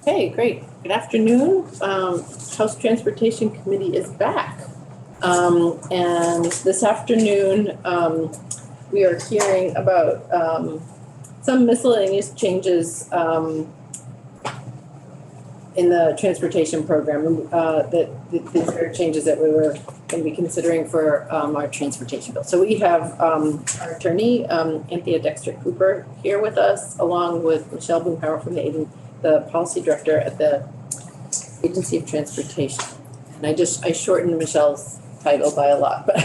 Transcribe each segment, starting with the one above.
Okay, great. Good afternoon. House Transportation Committee is back. And this afternoon, we are hearing about some miscellaneous changes in the transportation program that these are changes that we were going to be considering for our transportation bill. So we have our attorney, Anthea Dexter Cooper, here with us, along with Michelle Boomhauer from the policy director at the Agency of Transportation. And I shortened Michelle's title by a lot, but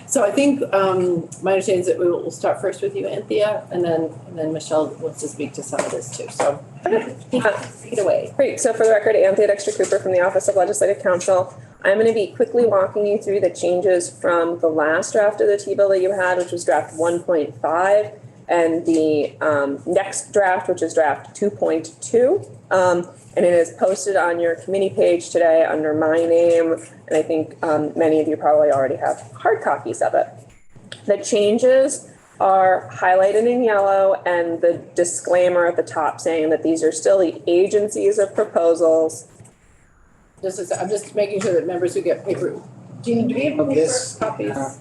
so I think my understanding is that we'll start first with you, Anthea, and then Michelle wants to speak to some of this too. So take it away. Great. So for the record, Anthea Dexter Cooper from the Office of Legislative Counsel. I'm going to be quickly walking you through the changes from the last draft of the T-bill that you had, which was draft 1.5, and the next draft, which is draft 2.2. And it is posted on your committee page today under my name, and I think many of you probably already have hard copies of it. The changes are highlighted in yellow, and the disclaimer at the top saying that these are still the agencies of proposals. I'm just making sure that members who get paper, Jeannie, do we have paper copies?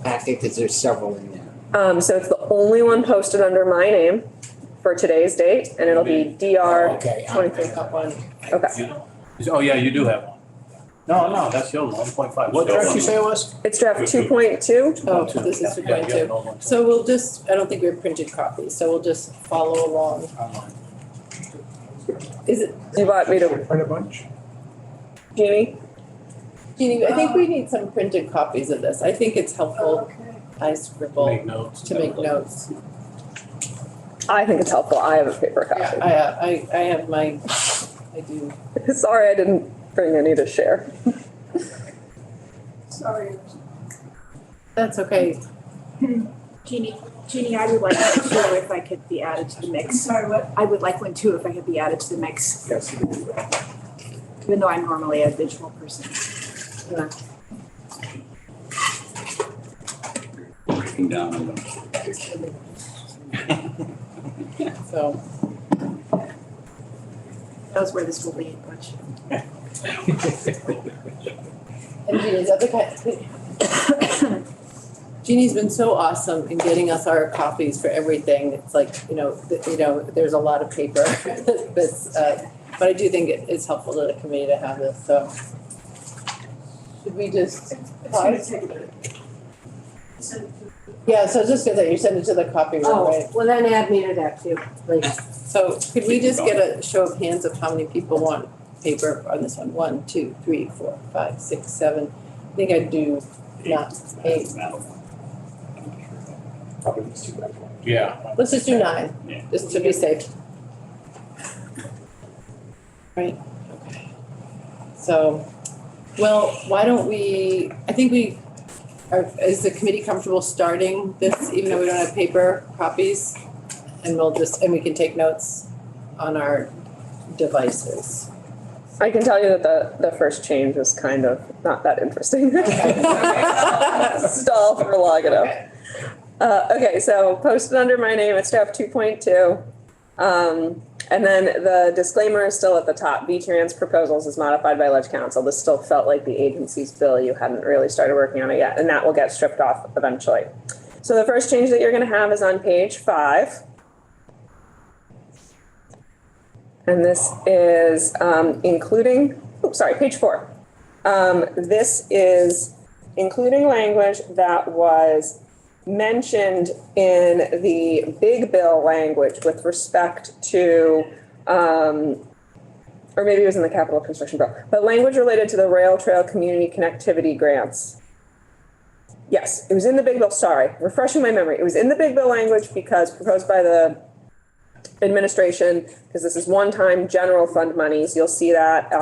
Packet, because there's several in there. So it's the only one posted under my name for today's date, and it'll be DR 23. Okay. Oh, yeah, you do have one. No, that's your 1.5. What draft you say it was? It's draft 2.2. Oh, this is 2.2. So we'll I don't think we have printed copies, so we'll just follow along. Is it, Do you want me to, Print a bunch? Jeannie? Jeannie, I think we need some printed copies of this. I think it's helpful. I scribble Make notes. to make notes. I think it's helpful. I have a paper copy. Yeah, I have my, I do. Sorry, I didn't bring any to share. Sorry. That's okay. Jeannie, I would like one too if I could be added to the mix. Sorry, what? I would like one too if I could be added to the mix, Yes, you can do that. even though I'm normally a visual person. Breaking down on them. So, Knows where this will lead, but. and Jeannie's other Jeannie's been so awesome in getting us our copies for everything. It's like, there's a lot of paper that's, but I do think it's helpful to the committee to have this, so. Should we just pause? Yeah, so just because you send it to the copy room, right? Well, then add me to that too, please. So could we just get a show of hands of how many people want paper on this one? 1, 2, 3, 4, 5, 6, 7. I think I'd do 8. Probably these two guys. Yeah. Let's just do 9, Yeah. just to be safe. Right, okay. So, well, why don't we, I think is the committee comfortable starting this, even though we don't have paper copies? And we can take notes on our devices. I can tell you that the first change is kind of not that interesting. Stall for long enough. Okay, so posted under my name, it's draft 2.2. And then the disclaimer is still at the top. V-Trans proposals is modified by Ledge Council. This still felt like the agency's bill. You hadn't really started working on it yet, and that will get stripped off eventually. So the first change that you're going to have is on page 5. And this is page 4. This is including language that was mentioned in the big bill language with respect to, or maybe it was in the capital construction bill, but language related to the rail trail community connectivity grants. Yes, it was in the big bill. Sorry, refreshing my memory. It was in the big bill language because proposed by the administration, because this is one-time general fund monies. You'll see that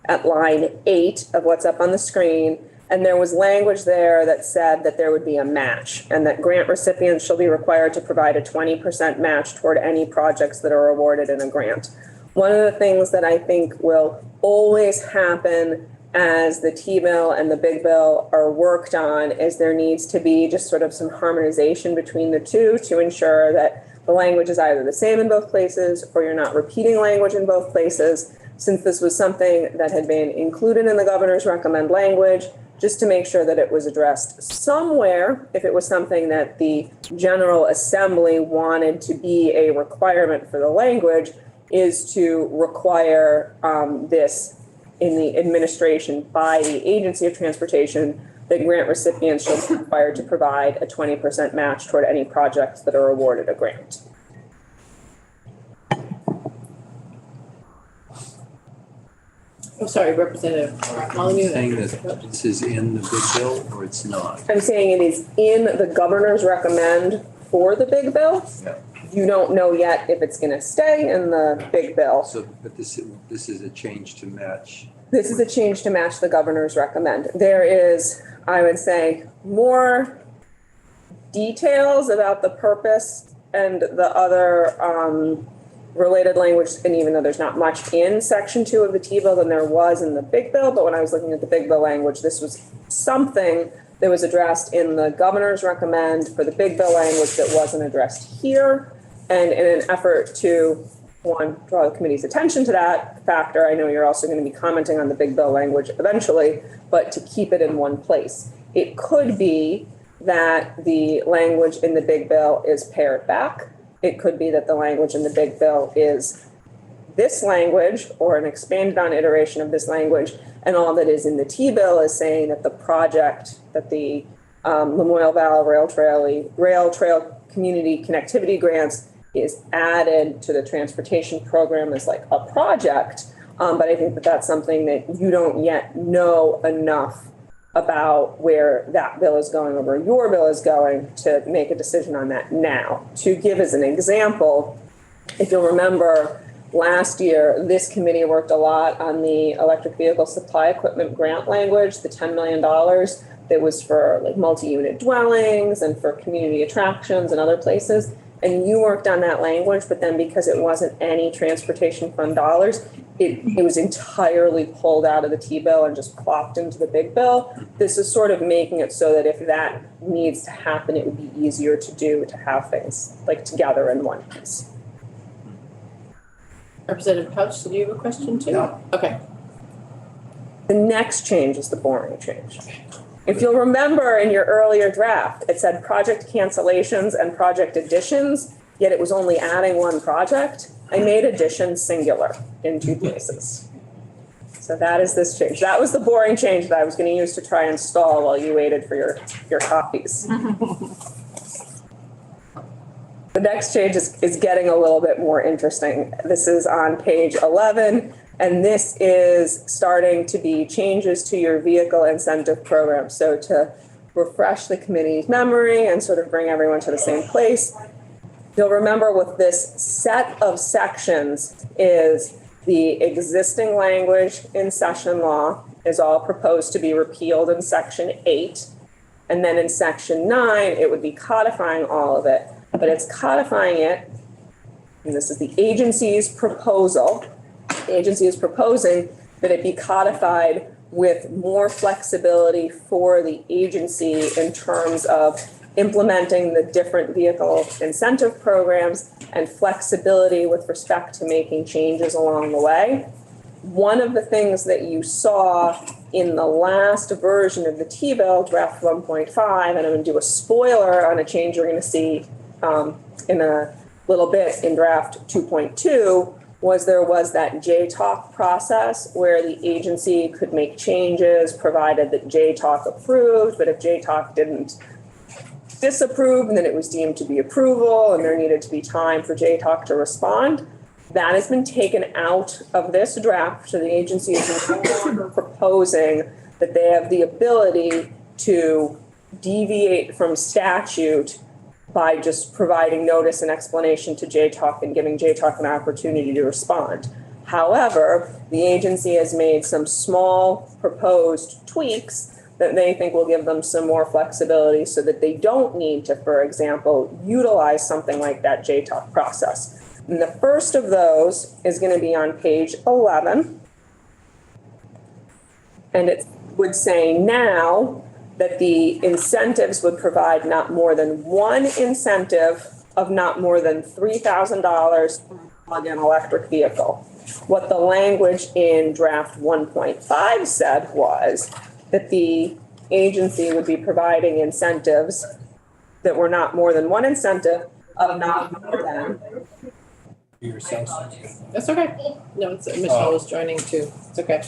at line 8 of what's up on the screen. And there was language there that said that there would be a match and that grant recipients shall be required to provide a 20% match toward any projects that are awarded in a grant. One of the things that I think will always happen as the T-bill and the big bill are worked on is there needs to be just sort of some harmonization between the two to ensure that the language is either the same in both places or you're not repeating language in both places. Since this was something that had been included in the governor's recommend language, just to make sure that it was addressed somewhere, if it was something that the General Assembly wanted to be a requirement for the language, is to require this in the administration by the Agency of Transportation, that grant recipients shall be required to provide a 20% match toward any projects that are awarded a grant. I'm sorry, Representative Molyneux. Saying that this is in the big bill or it's not? I'm saying it is in the governor's recommend for the big bill. Yeah. You don't know yet if it's gonna stay in the big bill. So, but this is a change to match. This is a change to match the governor's recommend. There is, I would say, more details about the purpose and the other related language, and even though there's not much in section 2 of the T-bill than there was in the big bill, but when I was looking at the big bill language, this was something that was addressed in the governor's recommend for the big bill language that wasn't addressed here. And in an effort to, one, draw the committee's attention to that factor, I know you're also going to be commenting on the big bill language eventually, but to keep it in one place. It could be that the language in the big bill is pared back. It could be that the language in the big bill is this language or an expanded on iteration of this language, and all that is in the T-bill is saying that the project, that the Lamoille Valley Rail Trail Community Connectivity Grants is added to the transportation program as like a project. But I think that that's something that you don't yet know enough about where that bill is going or where your bill is going to make a decision on that now. To give as an example, if you'll remember last year, this committee worked a lot on the electric vehicle supply equipment grant language, the $10 million that was for like multi-unit dwellings and for community attractions and other places. And you worked on that language, but then because it wasn't any transportation fund dollars, it was entirely pulled out of the T-bill and just plopped into the big bill. This is sort of making it so that if that needs to happen, it would be easier to do, to have things like together in one piece. Representative Couch, did you have a question too? No. Okay. The next change is the boring change. If you'll remember in your earlier draft, it said project cancellations and project additions, yet it was only adding one project. I made addition singular in 2 places. So that is this change. That was the boring change that I was going to use to try and stall while you waited for your copies. The next change is getting a little bit more interesting. This is on page 11. And this is starting to be changes to your vehicle incentive program. So to refresh the committee's memory and sort of bring everyone to the same place, you'll remember with this set of sections is the existing language in session law is all proposed to be repealed in section 8. And then in section 9, it would be codifying all of it, but it's codifying it, and this is the agency's proposal. The agency is proposing that it be codified with more flexibility for the agency in terms of implementing the different vehicle incentive programs and flexibility with respect to making changes along the way. One of the things that you saw in the last version of the T-bill, draft 1.5, and I'm going to do a spoiler on a change you're going to see in a little bit in draft 2.2, was that JTALK process where the agency could make changes provided that JTALK approved, but if JTALK didn't disapprove, then it was deemed to be approval and there needed to be time for JTALK to respond. That has been taken out of this draft, so the agency is no longer proposing that they have the ability to deviate from statute by just providing notice and explanation to JTALK and giving JTALK an opportunity to respond. However, the agency has made some small proposed tweaks that they think will give them some more flexibility so that they don't need to, for example, utilize something like that JTALK process. And the first of those is going to be on page 11. And it would say now that the incentives would provide not more than one incentive of not more than $3,000 for a plug-in electric vehicle. What the language in draft 1.5 said was that the agency would be providing incentives that were not more than one incentive of not more than, That's okay. No, it's, Michelle is joining too. It's okay.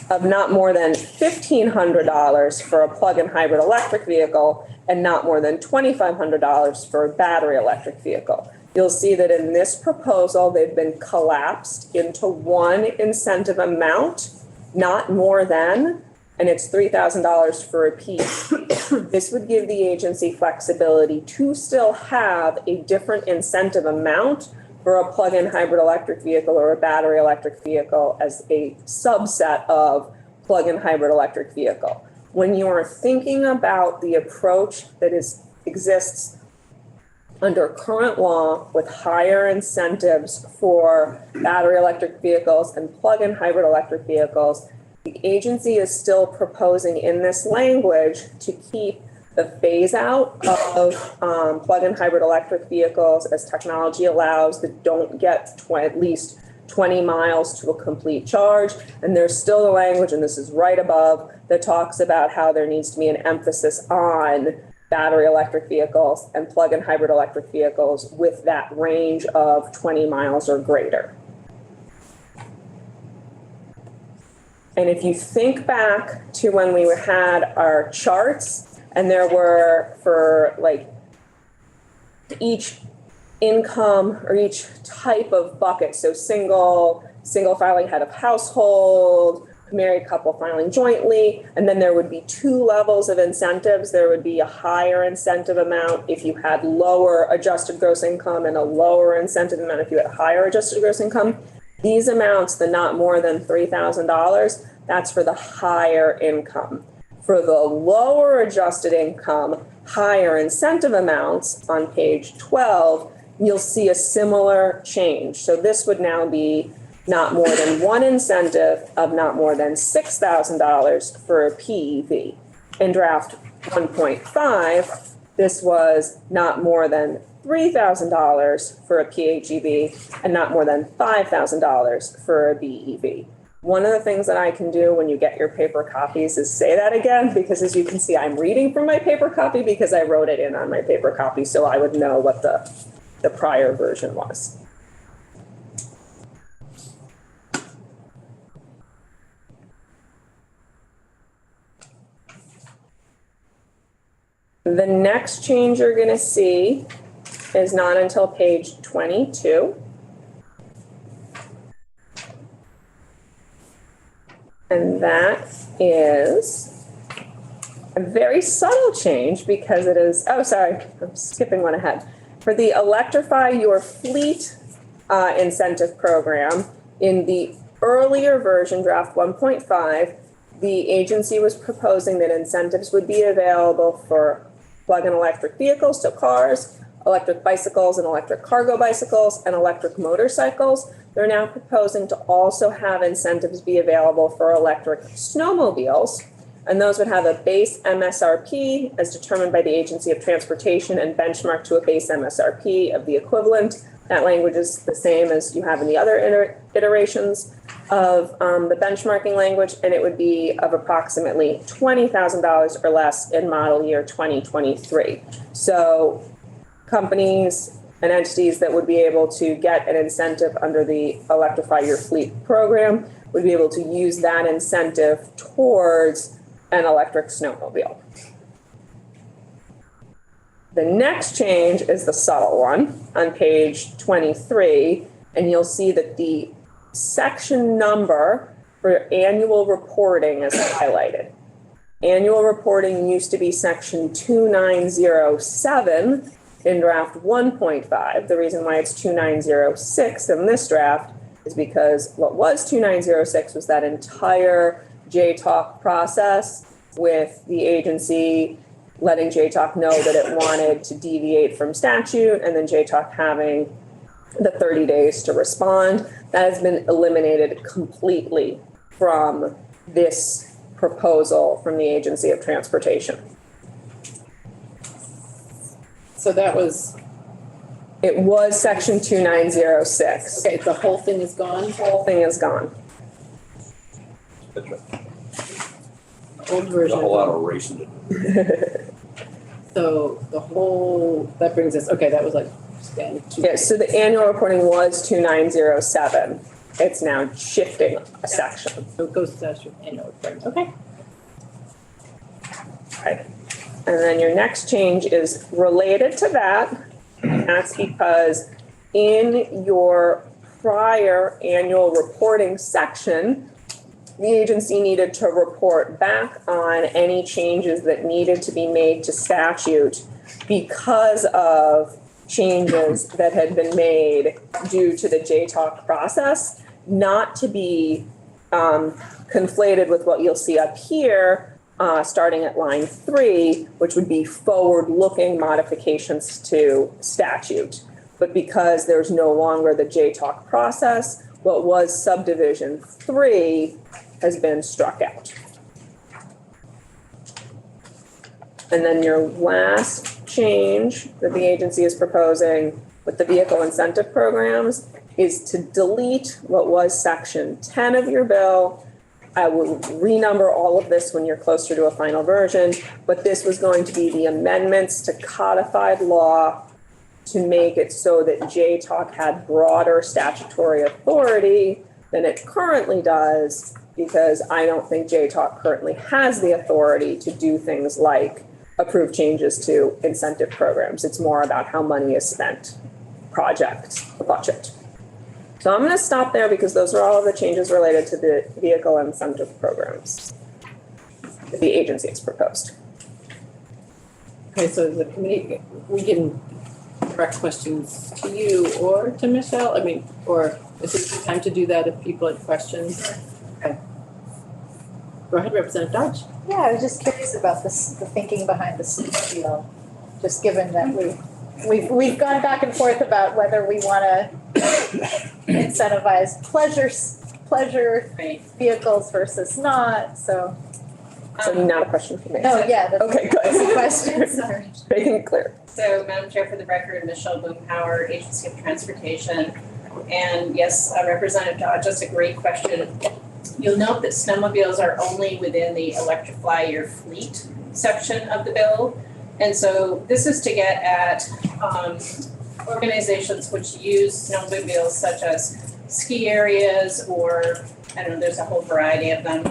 of not more than $1,500 for a plug-in hybrid electric vehicle and not more than $2,500 for a battery electric vehicle. You'll see that in this proposal, they've been collapsed into one incentive amount, not more than, and it's $3,000 for a piece. This would give the agency flexibility to still have a different incentive amount for a plug-in hybrid electric vehicle or a battery electric vehicle as a subset of plug-in hybrid electric vehicle. When you are thinking about the approach that exists under current law with higher incentives for battery electric vehicles and plug-in hybrid electric vehicles, the agency is still proposing in this language to keep the phase out of plug-in hybrid electric vehicles as technology allows that don't get at least 20 miles to a complete charge. And there's still the language, and this is right above, that talks about how there needs to be an emphasis on battery electric vehicles and plug-in hybrid electric vehicles with that range of 20 miles or greater. And if you think back to when we had our charts, and there were for like each income or each type of bucket, so single filing head of household, married couple filing jointly, and then there would be two levels of incentives. There would be a higher incentive amount if you had lower adjusted gross income and a lower incentive amount if you had higher adjusted gross income. These amounts, the not more than $3,000, that's for the higher income. For the lower adjusted income, higher incentive amounts on page 12, you'll see a similar change. So this would now be not more than one incentive of not more than $6,000 for a PEV. In draft 1.5, this was not more than $3,000 for a PHEV and not more than $5,000 for a BEV. One of the things that I can do when you get your paper copies is say that again, because as you can see, I'm reading from my paper copy because I wrote it in on my paper copy, so I would know what the prior version was. The next change you're going to see is not until page 22. And that is a very subtle change because it is, oh, sorry, I'm skipping one ahead. For the Electrify Your Fleet incentive program, in the earlier version, draft 1.5, the agency was proposing that incentives would be available for plug-in electric vehicles, so cars, electric bicycles and electric cargo bicycles, and electric motorcycles. They're now proposing to also have incentives be available for electric snowmobiles, and those would have a base MSRP as determined by the Agency of Transportation and benchmarked to a base MSRP of the equivalent. That language is the same as you have in the other iterations of the benchmarking language, and it would be of approximately $20,000 or less in model year 2023. So companies and entities that would be able to get an incentive under the Electrify Your Fleet program would be able to use that incentive towards an electric snowmobile. The next change is the subtle one on page 23, and you'll see that the section number for annual reporting is highlighted. Annual reporting used to be section 2907 in draft 1.5. The reason why it's 2906 in this draft is because what was 2906 was that entire JTALK process with the agency letting JTALK know that it wanted to deviate from statute, and then JTALK having the 30 days to respond. That has been eliminated completely from this proposal from the Agency of Transportation. So that was It was section 2906. Okay, the whole thing is gone? Whole thing is gone. That's right. Old There's version. a whole lot of racing to do. So the whole, that brings us, okay, that was like span two. Yeah, so the annual reporting was 2907. It's now shifting a section. So it goes to that annual report, okay. Right. And then your next change is related to that. And that's because in your prior annual reporting section, the agency needed to report back on any changes that needed to be made to statute because of changes that had been made due to the JTALC process, not to be conflated with what you'll see up here, starting at line 3, which would be forward-looking modifications to statute. But because there's no longer the JTALC process, what was subdivision 3 has been struck out. And then your last change that the agency is proposing with the vehicle incentive programs is to delete what was section 10 of your bill. I will renumber all of this when you're closer to a final version, but this was going to be the amendments to codified law to make it so that JTALC had broader statutory authority than it currently does, because I don't think JTALC currently has the authority to do things like approve changes to incentive programs. It's more about how money is spent, project, budget. So I'm going to stop there because those are all of the changes related to the vehicle incentive programs that the agency has proposed. Okay, so the committee, we can direct questions to you or to Michelle, I mean, or is it time to do that if people have questions? Okay. Go ahead, Representative Dodge. Yeah, I was just curious about this, the thinking behind the snowmobile, just given that we've gone back and forth about whether we wanna incentivize pleasure vehicles versus not, so. So not a question for me. No, yeah, that's Okay, good. that's the question, sorry. Making it clear. So, Madam Chair, for the record, Michelle Boomhauer, Agency of Transportation. And yes, Representative Dodge, that's a great question. You'll note that snowmobiles are only within the electrify your fleet section of the bill. And so this is to get at organizations which use snowmobiles such as ski areas or, I don't know, there's a whole variety of them,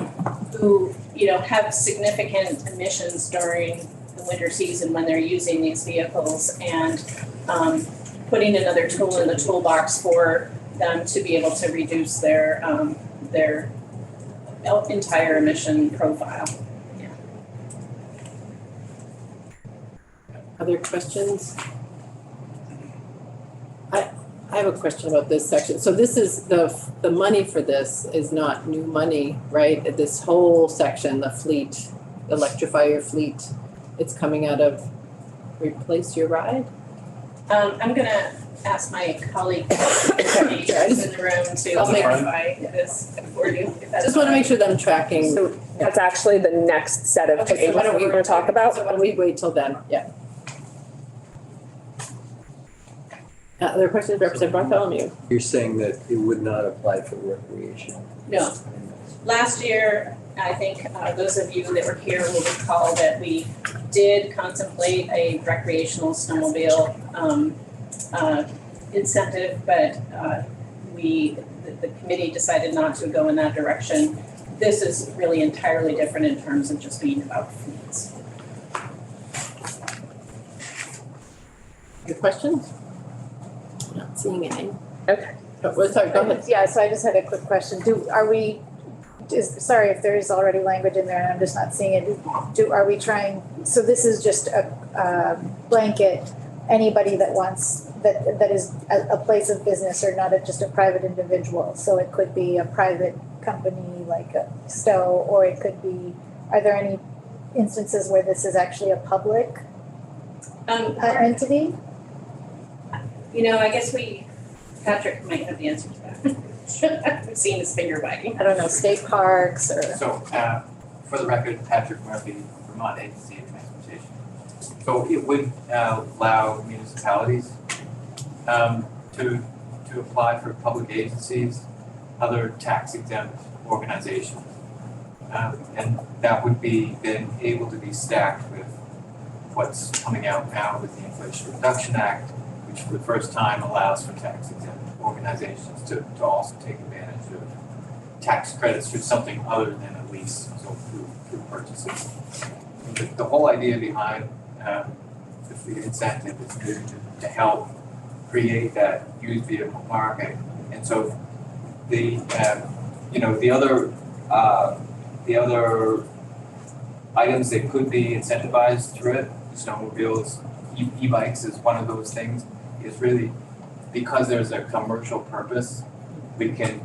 who, you know, have significant emissions during the winter season when they're using these vehicles, and putting another tool in the toolbox for them to be able to reduce their entire emission profile. Other questions? I have a question about this section. So this is the money for this is not new money, right? This whole section, the fleet, electrify your fleet, it's coming out of replace your ride? I'm gonna ask my colleague who's in the room to I'll make- clarify this for you, if that's Just want to fine. make sure that I'm tracking. So that's actually the next set of Okay, so changes why don't we're we going to talk about. So why don't we wait till then? Yeah. Other questions, Representative Bartholomew? You're saying that it would not apply for recreation? No. Last year, I think those of you that were here will recall that we did contemplate a recreational snowmobile incentive, but the committee decided not to go in that direction. This is really entirely different in terms of just being about fleets. Your questions? Not seeing any. Okay. Oh, well, sorry, go ahead. Yeah, so I just had a quick question. Sorry if there is already language in there and I'm just not seeing it. Are we trying, so this is just a blanket, anybody that wants, that is a place of business or not just a private individual. So it could be a private company like a Stowe, or it could be, are there any instances where this is actually a public entity? You know, I guess Patrick might have the answer to that. I've seen his finger wagging. I don't know, state parks or? So, for the record, Patrick Murphy, Vermont Agency of Transportation. So it would allow municipalities to apply for public agencies, other tax exempt organizations. And that would be then able to be stacked with what's coming out now with the Inflation Reduction Act, which for the first time allows for tax exempt organizations to also take advantage of tax credits for something other than a lease, so through purchases. The whole idea behind the incentive is to help create that used vehicle market. And so the other items that could be incentivized through it, snowmobiles, e-bikes is one of those things, is really because there's a commercial purpose, we can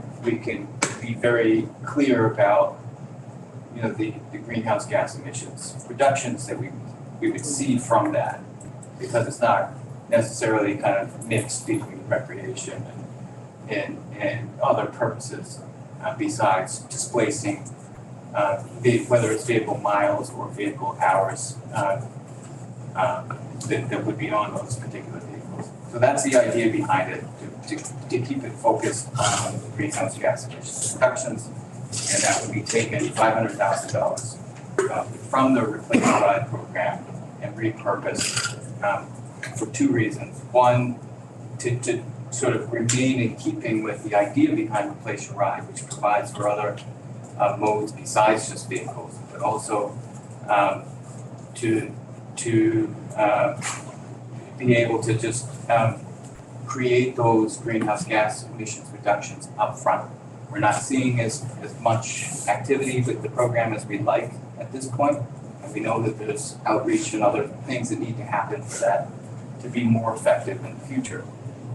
be very clear about the greenhouse gas emissions reductions that we would see from that, because it's not necessarily kind of mixed between recreation and other purposes besides displacing whether it's vehicle miles or vehicle hours that would be on those particular vehicles. So that's the idea behind it, to keep it focused on greenhouse gas emissions reductions, and that would be taken $500,000 from the Replace Your Ride program and repurposed for two reasons. One, to sort of remain in keeping with the idea behind Replace Your Ride, which provides for other modes besides just vehicles, but also to be able to just create those greenhouse gas emissions reductions up front. We're not seeing as much activity with the program as we'd like at this point, and we know that there's outreach and other things that need to happen for that to be more effective in the future.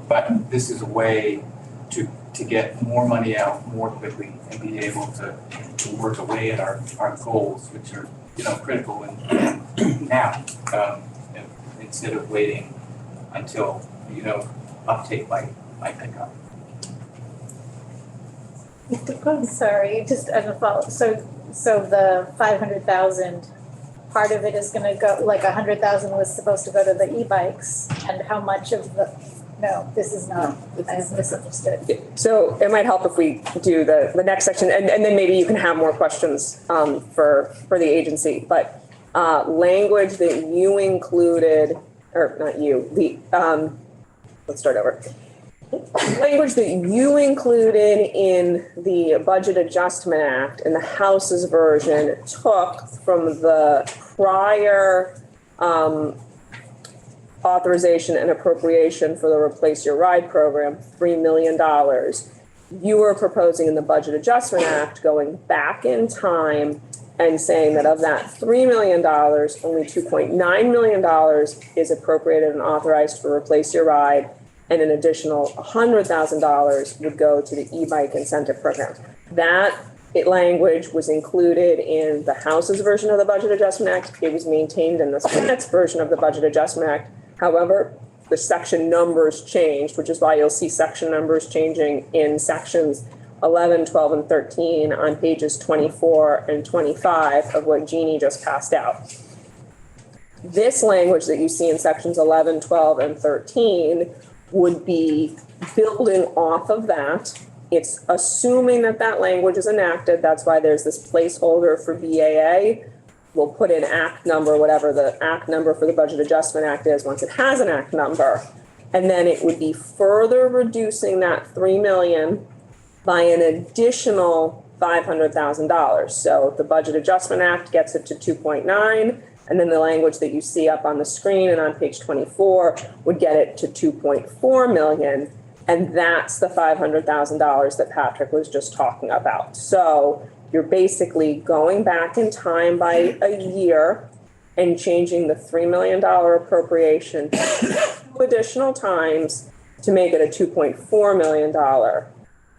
But this is a way to get more money out more quickly and be able to work away at our goals, which are critical and now instead of waiting until uptake might pick up. Sorry, just as a follow, so the 500,000, part of it is gonna go, like 100,000 was supposed to go to the e-bikes, and how much of no, this is not, I misunderstood. So it might help if we do the next section, and then maybe you can have more questions for the agency, but language that you included, or not you, let's start over. Language that you included in the Budget Adjustment Act in the House's version took from the prior authorization and appropriation for the Replace Your Ride program, $3 million. You were proposing in the Budget Adjustment Act going back in time and saying that of that $3 million, only $2.9 million is appropriated and authorized for Replace Your Ride, and an additional $100,000 would go to the e-bike incentive program. That language was included in the House's version of the Budget Adjustment Act. It was maintained in the Senate's version of the Budget Adjustment Act. However, the section numbers changed, which is why you'll see section numbers changing in sections 11, 12, and 13 on pages 24 and 25 of what Jeannie just passed out. This language that you see in sections 11, 12, and 13 would be building off of that. It's assuming that language is enacted. That's why there's this placeholder for BAA. We'll put in act number, whatever the act number for the Budget Adjustment Act is once it has an act number. And then it would be further reducing that $3 million by an additional $500,000. So the Budget Adjustment Act gets it to 2.9. And then the language that you see up on the screen and on page 24 would get it to 2.4 million. And that's the $500,000 that Patrick was just talking about. So you're basically going back in time by a year and changing the $3 million appropriation 2 additional times to make it a $2.4 million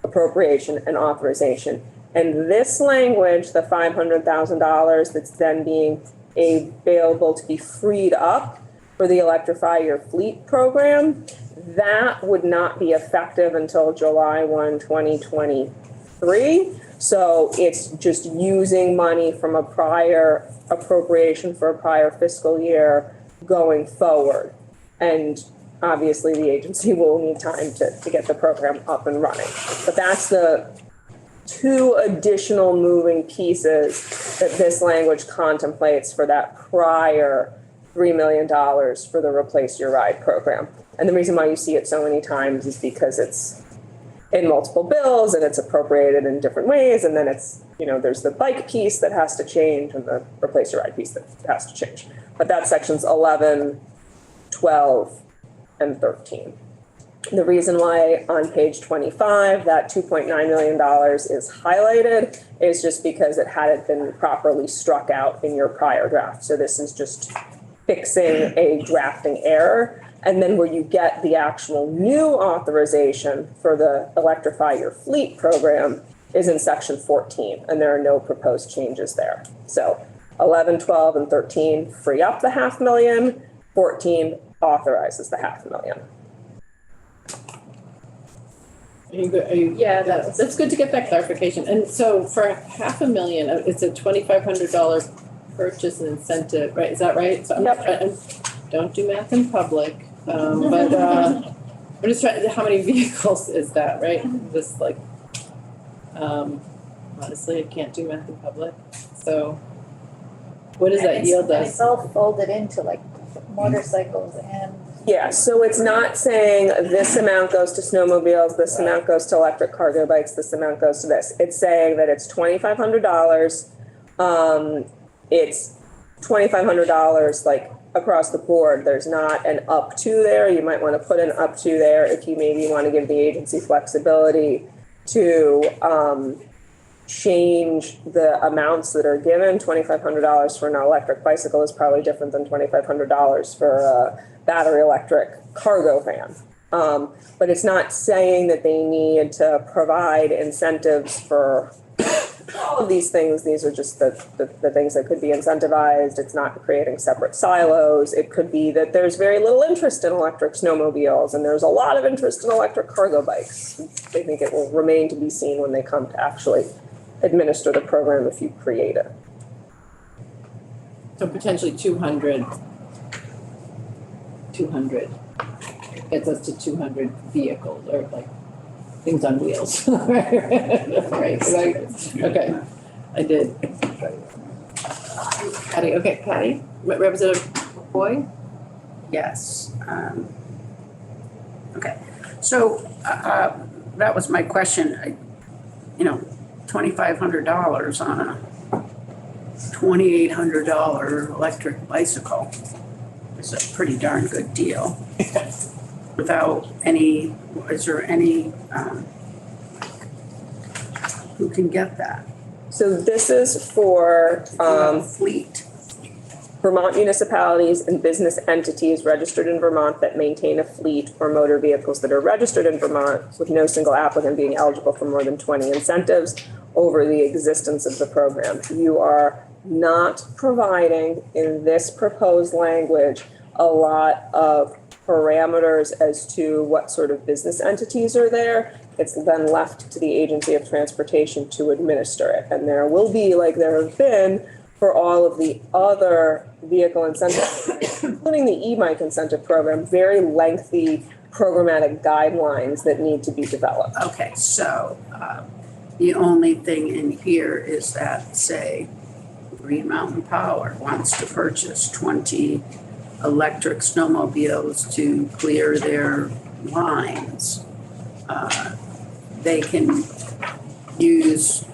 appropriation and authorization. And this language, the $500,000 that's then being available to be freed up for the Electrify Your Fleet program, that would not be effective until July 1, 2023. So it's just using money from a prior appropriation for a prior fiscal year going forward. And obviously the agency will need time to get the program up and running. But that's the two additional moving pieces that this language contemplates for that prior $3 million for the Replace Your Ride program. And the reason why you see it so many times is because it's in multiple bills and it's appropriated in different ways. And then it's, there's the bike piece that has to change and the Replace Your Ride piece that has to change. But that's sections 11, 12, and 13. The reason why on page 25, that $2.9 million is highlighted is just because it hadn't been properly struck out in your prior draft. So this is just fixing a drafting error. And then where you get the actual new authorization for the Electrify Your Fleet program is in section 14, and there are no proposed changes there. So 11, 12, and 13 free up the $500,000, 14 authorizes the $500,000. Yeah, that's good to get that clarification. And so for $500,000, it's a $2,500 purchase and incentive, right? Is that right? So don't do math in public, but I'm just trying, how many vehicles is that, right? Just like, honestly, I can't do math in public. So what does that yield us? It's all folded into like motorcycles and. Yeah, so it's not saying this amount goes to snowmobiles, this amount goes to electric cargo bikes, this amount goes to this. It's saying that it's $2,500. It's $2,500 like across the board. There's not an up to there. You might want to put an up to there if you maybe want to give the agency flexibility to change the amounts that are given. $2,500 for an electric bicycle is probably different than $2,500 for a battery electric cargo van. But it's not saying that they need to provide incentives for all of these things. These are just the things that could be incentivized. It's not creating separate silos. It could be that there's very little interest in electric snowmobiles and there's a lot of interest in electric cargo bikes. I think it will remain to be seen when they come to actually administer the program if you create it. So potentially 200 gets us to 200 vehicles or like things on wheels. Right. Okay, I did. Patty, okay, Patty, Representative McCoy? Yes. Okay, so that was my question. $2,500 on a $2,800 electric bicycle is a pretty darn good deal. Without any, is there any, who can get that? So this is for Fleet. Vermont municipalities and business entities registered in Vermont that maintain a fleet or motor vehicles that are registered in Vermont, with no single applicant being eligible for more than 20 incentives over the existence of the program. You are not providing in this proposed language a lot of parameters as to what sort of business entities are there. It's then left to the Agency of Transportation to administer it. And there will be, like there have been for all of the other vehicle incentives, including the e-bike incentive program, very lengthy programmatic guidelines that need to be developed. Okay, so the only thing in here is that, say, Green Mountain Power wants to purchase 20 electric snowmobiles to clear their lines. They can use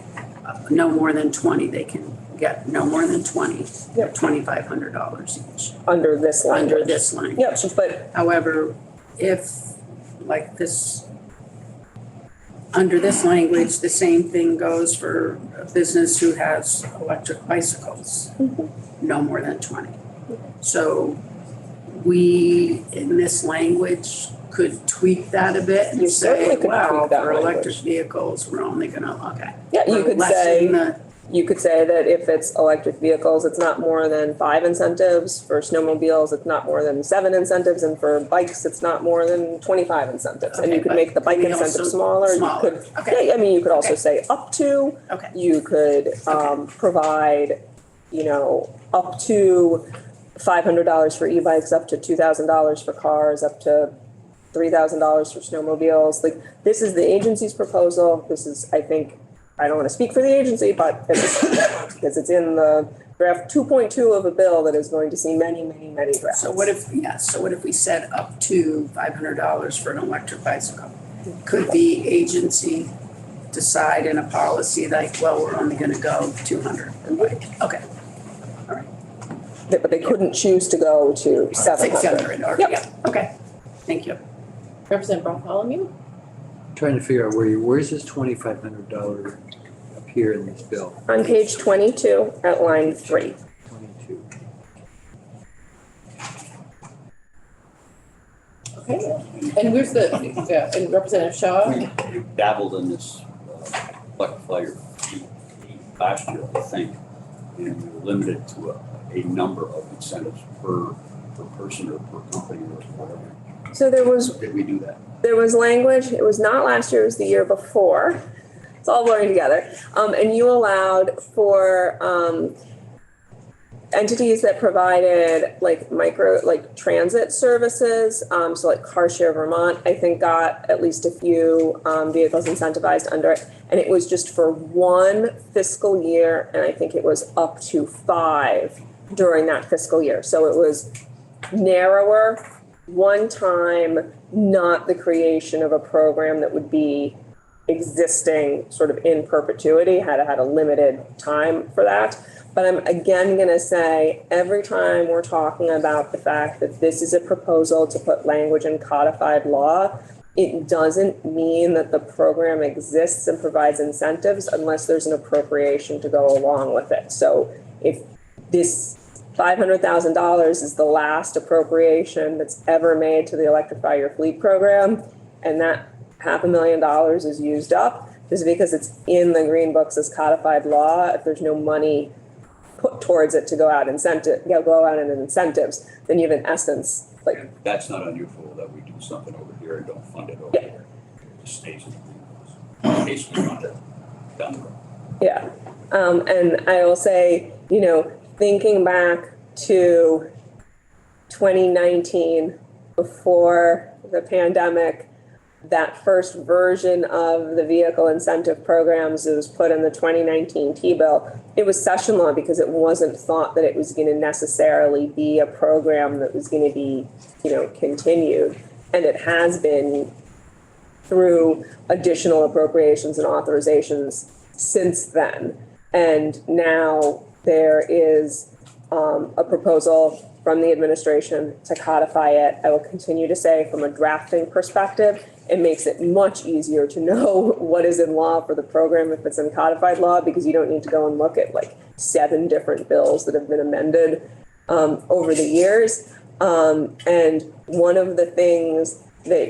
no more than 20. They can get no more than 20, Yep. $2,500 each. Under this language. Under this language. Yep, but However, if like this, under this language, the same thing goes for a business who has electric bicycles, no more than 20. So we, in this language, could tweak that a bit You and certainly say, could well, tweak that for electric language. vehicles, we're only gonna, okay. yeah, you could Lessen say, the- you could say that if it's electric vehicles, it's not more than 5 incentives. For snowmobiles, it's not more than 7 incentives. And for bikes, it's not more than 25 incentives. And you Okay, could but make the bike we incentive also- smaller. You smaller, could, okay. yeah, I mean, you could also Okay. say up to. Okay. You could provide, up to $500 for e-bikes, up to $2,000 for cars, up to $3,000 for snowmobiles. Like, this is the agency's proposal. This is, I think, I don't want to speak for the agency, but because it's in the draft 2.2 of a bill that is going to see many, many, many drafts. So what if we set up to $500 for an electric bicycle? Could the agency decide in a policy like, well, we're only gonna go 200 per bike? Okay. But they couldn't choose to go to 700. 600, or, Yep. yeah, okay, thank you. Representative Bartholomew? Trying to figure out where's this $2,500 appear in this bill? On page 22 at line 3. 22. Okay, and where's the, and Representative Shaw? We dabbled in this electrify your fleet last year, I think, and we were limited to a number of incentives per person or per company or whatever. So there was Did we do that? language, it was not last year, it was the year before. It's all blurring together. And you allowed for entities that provided like transit services. So like Car Share Vermont, I think, got at least a few vehicles incentivized under it. And it was just for one fiscal year, and I think it was up to 5 during that fiscal year. So it was narrower, one time, not the creation of a program that would be existing sort of in perpetuity, had a limited time for that. But I'm again going to say, every time we're talking about the fact that this is a proposal to put language in codified law, it doesn't mean that the program exists and provides incentives unless there's an appropriation to go along with it. So if this $500,000 is the last appropriation that's ever made to the Electrify Your Fleet program, and that $500,000 is used up, just because it's in the Green Books as codified law, if there's no money put towards it to go out in incentives, then you have in essence, like, That's not unusual that we do something over here and don't fund it over Yeah. here. It just stays in the case we fund it down the road. yeah. And I will say, thinking back to 2019, before the pandemic, that first version of the vehicle incentive programs that was put in the 2019 T-bill, it was session law because it wasn't thought that it was going to necessarily be a program that was going to be, continued. And it has been through additional appropriations and authorizations since then. And now there is a proposal from the administration to codify it. I will continue to say, from a drafting perspective, it makes it much easier to know what is in law for the program if it's in codified law, because you don't need to go and look at like 7 different bills that have been amended over the years. And one of the things that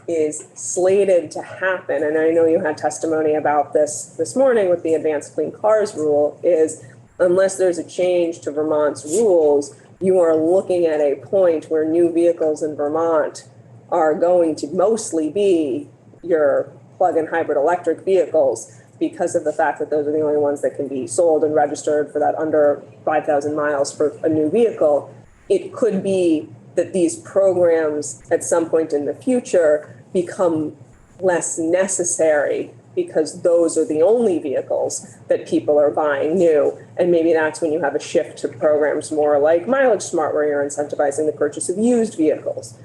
is slated to happen, and I know you had testimony about this morning with the Advanced Clean Cars rule, is unless there's a change to Vermont's rules, you are looking at a point where new vehicles in Vermont are going to mostly be your plug-in hybrid electric vehicles, because of the fact that those are the only ones that can be sold and registered for that under 5,000 miles for a new vehicle. It could be that these programs at some point in the future become less necessary because those are the only vehicles that people are buying new. And maybe that's when you have a shift to programs more like Mileage Smart, where you're incentivizing the purchase of used vehicles.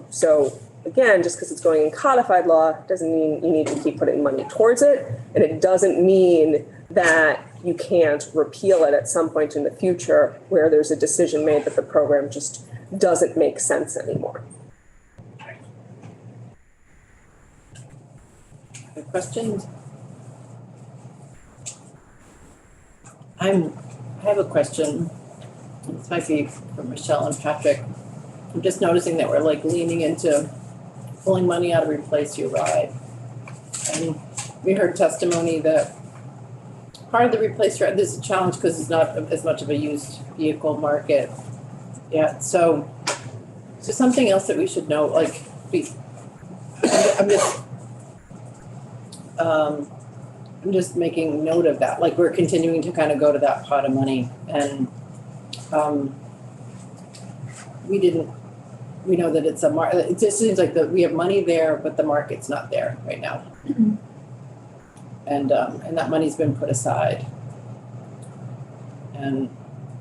So again, just because it's going in codified law doesn't mean you need to keep putting money towards it. And it doesn't mean that you can't repeal it at some point in the future where there's a decision made that the program just doesn't make sense anymore. Any questions? I have a question. This might be for Michelle and Patrick. I'm just noticing that we're like leaning into pulling money out of Replace Your Ride. And we heard testimony that part of the Replace Your Ride, this is a challenge because it's not as much of a used vehicle market yet. So is there something else that we should know? Like, I'm just making note of that. Like, we're continuing to kind of go to that pot of money, and we know that it's it just seems like that we have money there, but the market's not there right now. And that money's been put aside. And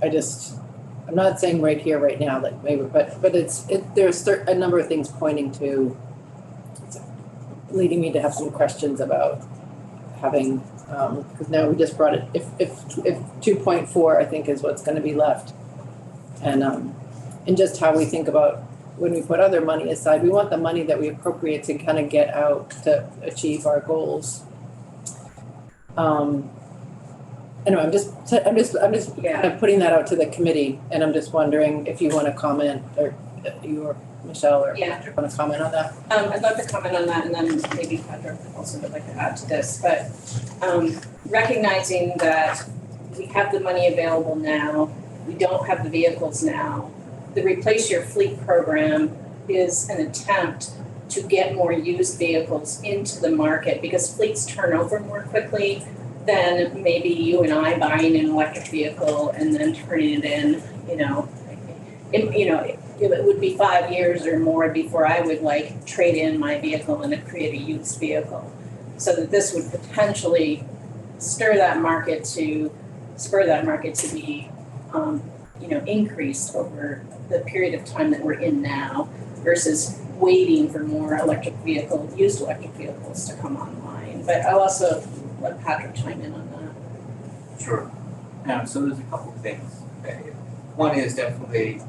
I'm not saying right here, right now, that maybe, but there's a number of things pointing to, leading me to have some questions about having, because now we just brought it, if 2.4, I think, is what's gonna be left. And just how we think about when we put other money aside, we want the money that we appropriate to kind of get out to achieve our goals. Anyway, I'm just kind of putting that out to the committee, and I'm just wondering if you want to comment, or you or Michelle or Yeah. Patrick want to comment on that. I'd love to comment on that, and then maybe Patrick also would like to add to this, but recognizing that we have the money available now, we don't have the vehicles now. The Replace Your Fleet program is an attempt to get more used vehicles into the market, because fleets turn over more quickly than maybe you and I buying an electric vehicle and then turning it in, it would be 5 years or more before I would trade in my vehicle and create a used vehicle. So that this would potentially spur that market to be, increased over the period of time that we're in now versus waiting for more used electric vehicles to come online. But I'll also let Patrick chime in on that. Sure. So there's a couple of things. One is definitely,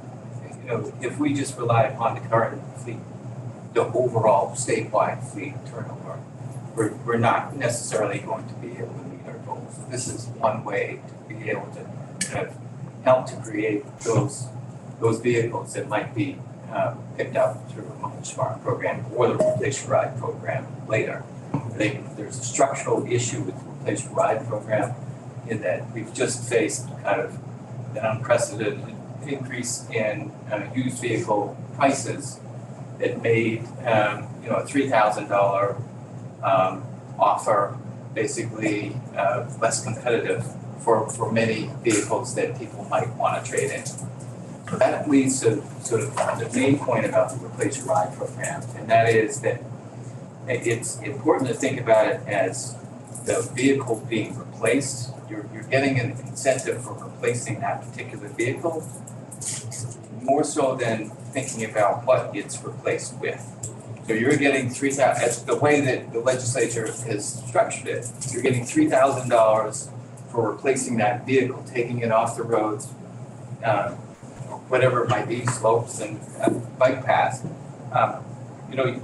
if we just rely upon the current fleet, the overall statewide fleet turnover, we're not necessarily going to be able to meet our goals. This is one way to be able to kind of help to create those vehicles that might be picked up through a Mobile Smart program or the Replace Your Ride program later. There's a structural issue with the Replace Your Ride program in that we've just faced kind of an unprecedented increase in used vehicle prices that made a $3,000 offer basically less competitive for many vehicles that people might want to trade in. So that leads to sort of the main point about the Replace Your Ride program, and that is that it's important to think about it as the vehicle being replaced. You're getting an incentive for replacing that particular vehicle, more so than thinking about what it's replaced with. So you're getting $3,000, the way that the legislature has structured it, you're getting $3,000 for replacing that vehicle, taking it off the roads, whatever it might be, slopes and bike paths.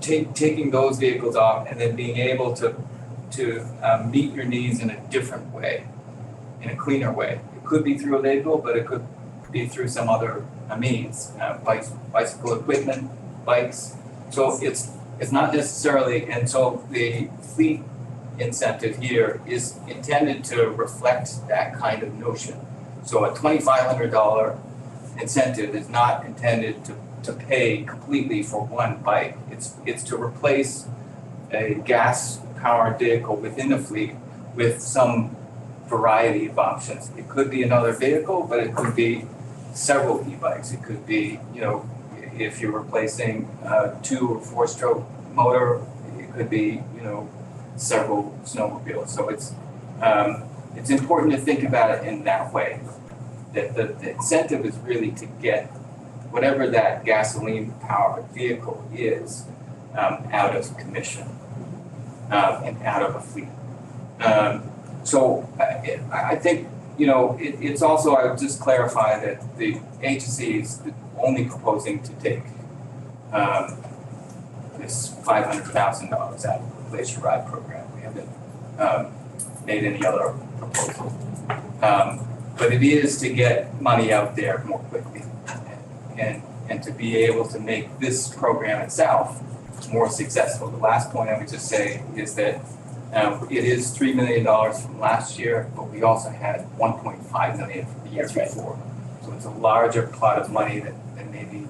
Taking those vehicles off and then being able to meet your needs in a different way, in a cleaner way. It could be through a vehicle, but it could be through some other means, bicycle equipment, bikes. So it's not necessarily, and so the fleet incentive here is intended to reflect that kind of notion. So a $2,500 incentive is not intended to pay completely for one bike. It's to replace a gas-powered vehicle within the fleet with some variety of options. It could be another vehicle, but it could be several e-bikes. It could be, if you're replacing a 2 or 4 stroke motor, it could be, several snowmobiles. So it's important to think about it in that way. That the incentive is really to get whatever that gasoline-powered vehicle is out of commission and out of a fleet. So I think, it's also, I would just clarify that the agency is only proposing to take this $500,000 out of the Replace Your Ride program. We haven't made any other proposal. But it is to get money out there more quickly and to be able to make this program itself more successful. The last point I would just say is that it is $3 million from last year, but we also had $1.5 million from the year before. So it's a larger pot of money that maybe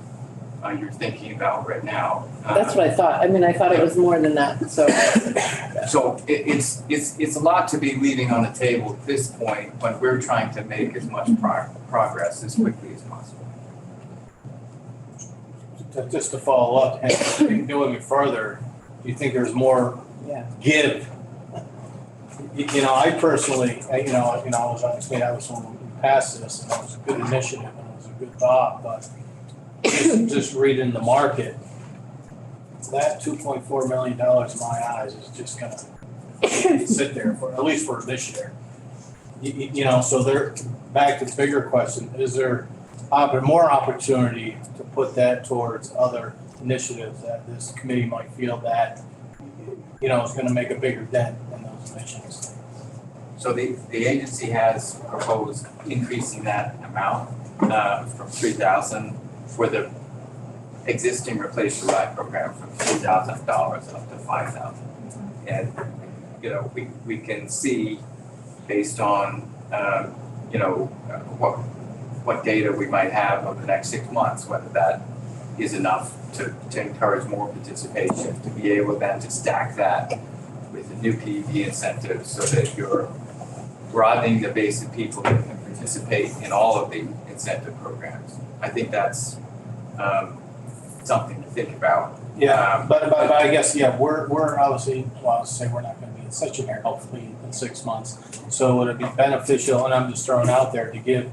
you're thinking about right now. That's what I thought. I mean, I thought it was more than that, so. So it's a lot to be leaving on the table at this point when we're trying to make as much progress as quickly as possible. Just to follow up, and if you can go any further, do you think there's more give? You know, I personally, I was on the state, I was when we passed this, and it was a good initiative, and it was a good thought, but just reading the market, that $2.4 million in my eyes is just gonna sit there for, at least for this year. You know, so there, back to the bigger question, is there more opportunity to put that towards other initiatives that this committee might feel that, you know, is gonna make a bigger dent in those initiatives? So the agency has proposed increasing that amount from 3,000 for the existing Replace Your Ride program from $3,000 up to $5,000. And, you know, we can see based on, you know, what data we might have over the next 6 months, whether that is enough to encourage more participation, to be able then to stack that with the new PED incentives so that you're broadening the base of people that can participate in all of the incentive programs. I think that's something to think about. Yeah, but I guess, we're obviously, well, I'll say we're not gonna be in such an air, hopefully in 6 months. So would it be beneficial, and I'm just throwing out there, to give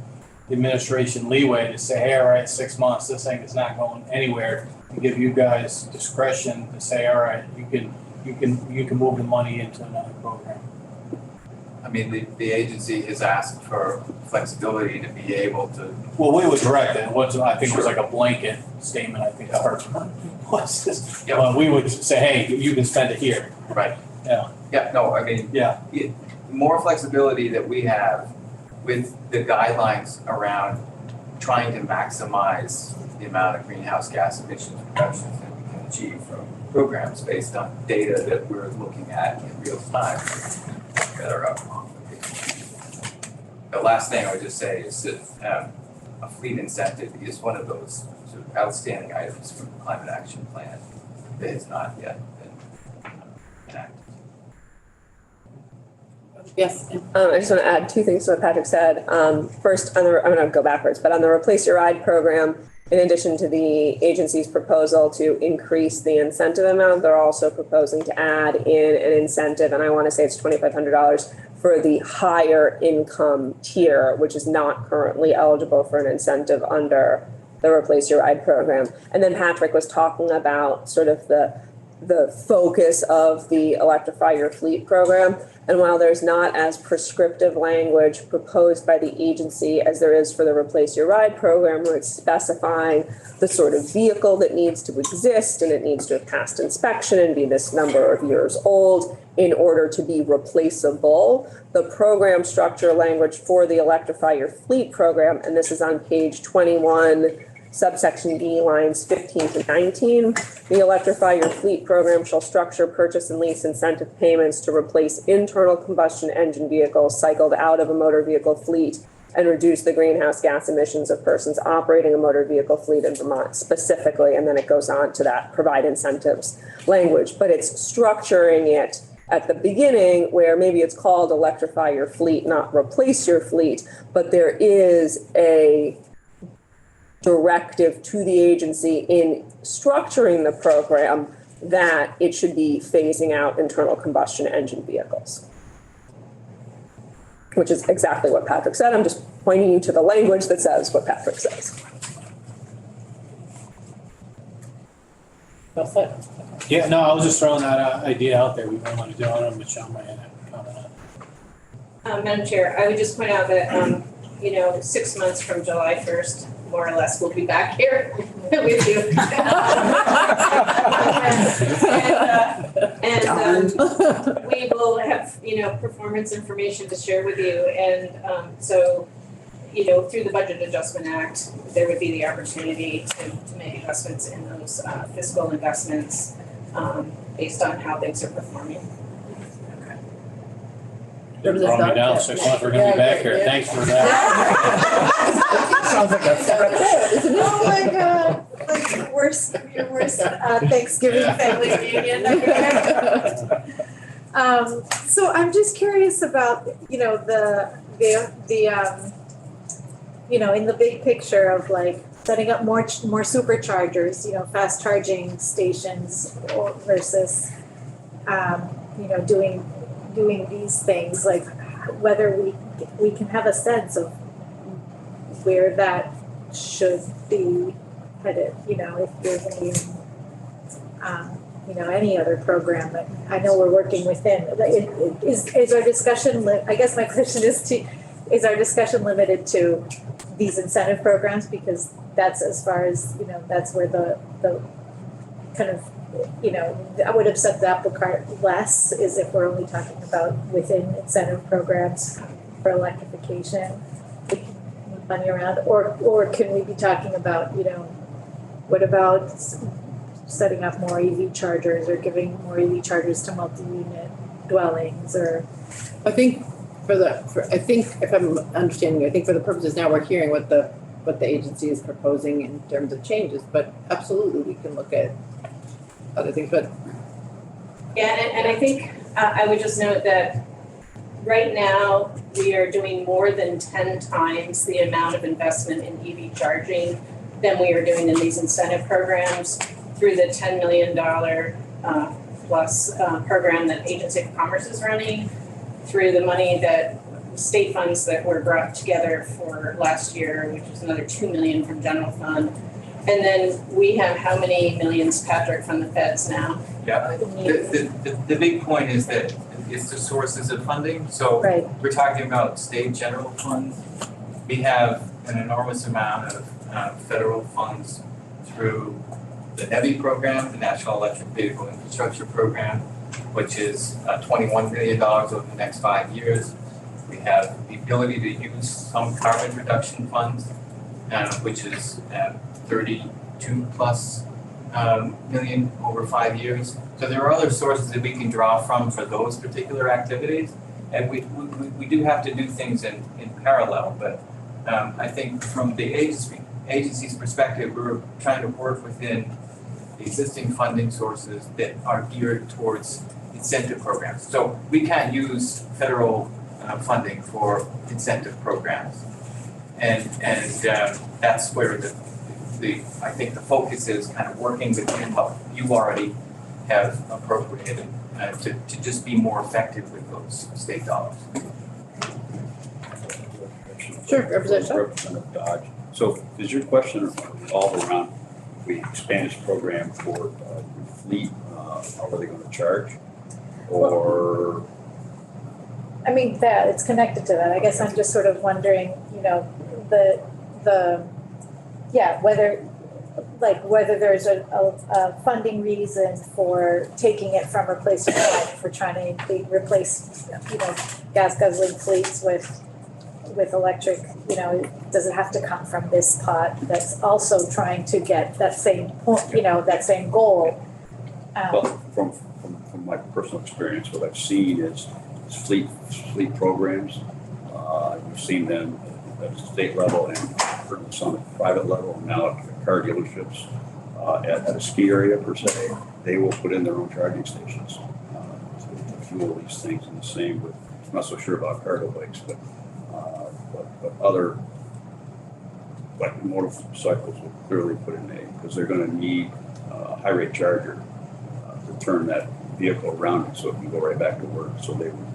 the administration leeway to say, hey, all right, 6 months, this thing is not going anywhere, and give you guys discretion to say, all right, you can move the money into another program? I mean, the agency has asked for flexibility to be able to. Well, we would direct it. I think it was like a blanket statement, I think I heard. What's this? Yeah. We would say, hey, you can spend it here. Right. Yeah. Yeah, no, I mean. Yeah. More flexibility that we have with the guidelines around trying to maximize the amount of greenhouse gas emissions reductions that we can achieve from programs based on data that we're looking at in real time. Better up. The last thing I would just say is that a fleet incentive is one of those sort of outstanding items from the climate action plan that has not yet been enacted. Yes. I just want to add two things to what Patrick said. First, I'm going to go backwards, but on the Replace Your Ride program, in addition to the agency's proposal to increase the incentive amount, they're also proposing to add in an incentive, and I want to say it's $2,500 for the higher income tier, which is not currently eligible for an incentive under the Replace Your Ride program. And then Patrick was talking about sort of the focus of the Electrify Your Fleet program. And while there's not as prescriptive language proposed by the agency as there is for the Replace Your Ride program, where it's specifying the sort of vehicle that needs to exist and it needs to have passed inspection and be this number of years old in order to be replaceable, the program structure language for the Electrify Your Fleet program, and this is on page 21, subsection D, lines 15 to 19. The Electrify Your Fleet program shall structure purchase and lease incentive payments to replace internal combustion engine vehicles cycled out of a motor vehicle fleet and reduce the greenhouse gas emissions of persons operating a motor vehicle fleet in Vermont specifically. And then it goes on to that provide incentives language, but it's structuring it at the beginning where maybe it's called Electrify Your Fleet, not Replace Your Fleet, but there is a directive to the agency in structuring the program that it should be phasing out internal combustion engine vehicles, which is exactly what Patrick said. I'm just pointing you to the language that says what Patrick says. Well said. Yeah, no, I was just throwing that idea out there. We might want to do it on Michelle might have a comment on it. Madam Chair, I would just point out that, 6 months from July 1st, more or less, we'll be back here with you. and we will have, performance information to share with you. And so, through the Budget Adjustment Act, there would be the opportunity to make adjustments in those fiscal investments based on how things are performing. You're throwing me down 6 months, we're gonna be back here. Thanks for that. Sounds like a. Oh my God. your worst Thanksgiving family reunion ever. So I'm just curious about, you know, you know, in the big picture of like setting up more superchargers, you know, fast charging stations versus, you know, doing these things, like whether we can have a sense of where that should be headed, you know, if there's any, you know, any other program that I know we're working within. Is our discussion, I guess my question is our discussion limited to these incentive programs? Because that's as far as, you know, that's where the kind of, you know, I would have set the apple cart less is if we're only talking about within incentive programs for electrification, money around, or can we be talking about, you know, what about setting up more EV chargers or giving more EV chargers to multi-unit dwellings, or? I think I think if I'm understanding you, I think for the purposes now, we're hearing what the agency is proposing in terms of changes, but absolutely we can look at other things, but. Yeah, and I think I would just note that right now, we are doing more than 10 times the amount of investment in EV charging than we are doing in these incentive programs through the $10 million plus program that Agency of Commerce is running, through the money that state funds that were brought together for last year, which is another $2 million from general fund. And then we have how many millions, Patrick, from the feds now? Yeah, the big point is that it's the sources of funding. So Right. we're talking about state general funds. We have an enormous amount of federal funds through the NEVI program, the National Electric Vehicle Infrastructure Program, which is $21 million over the next 5 years. We have the ability to use some carbon reduction funds, which is 32 plus million over 5 years. So there are other sources that we can draw from for those particular activities. And we do have to do things in parallel, but I think from the agency's perspective, we're trying to work within the existing funding sources that are geared towards incentive programs. So we can't use federal funding for incentive programs. And that's where I think the focus is kind of working within what you already have appropriated to just be more effective with those state dollars. Sure, Representative. Representative Dodge. So is your question all around, we expand this program for fleet, how are they going to charge? Or? I mean, it's connected to that. I guess I'm just sort of wondering, you know, whether there's a funding reason for taking it from replacement line, if we're trying to replace, you know, gas guzzling fleets with electric, you know, does it have to come from this pot that's also trying to get that same point, you know, that same goal? Well, from my personal experience, what I've seen is fleet programs. You've seen them at the state level and some at the private level, and now at car dealerships, at a ski area per se, they will put in their own charging stations to fuel these things. And the same with, I'm not so sure about cargo bikes, but other, like motorcycles will clearly put in because they're going to need a high rate charger to turn that vehicle around so it can go right back to work. So they would,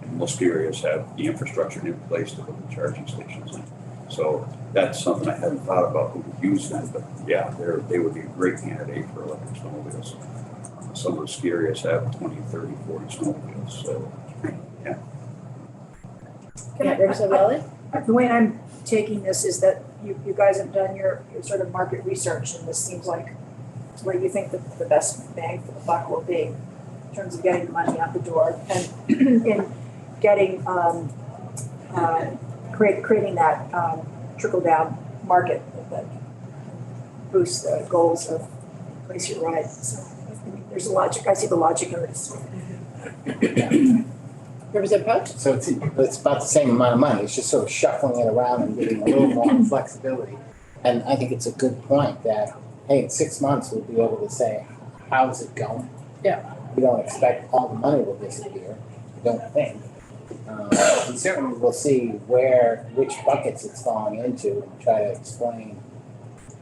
in most areas, have the infrastructure in place to put the charging stations in. So that's something I hadn't thought about who would use them, but yeah, they would be a great candidate for electric snowmobiles. Some of the ski areas have 20, 30, 40 snowmobiles, so yeah. The way I'm taking this is that you guys have done your sort of market research, and this seems like where you think the best bang for the buck will be in terms of getting the money out the door and in getting creating that trickle down market that boosts the goals of Place Your Ride. So there's a logic. I see the logic in this. Representative Pouch? So it's about the same amount of money. It's just sort of shuffling it around and giving a little more flexibility. And I think it's a good point that hey, in 6 months, we'll be able to say, how's it going? Yeah. We don't expect all the money will disappear, we don't think. We certainly will see which buckets it's falling into and try to explain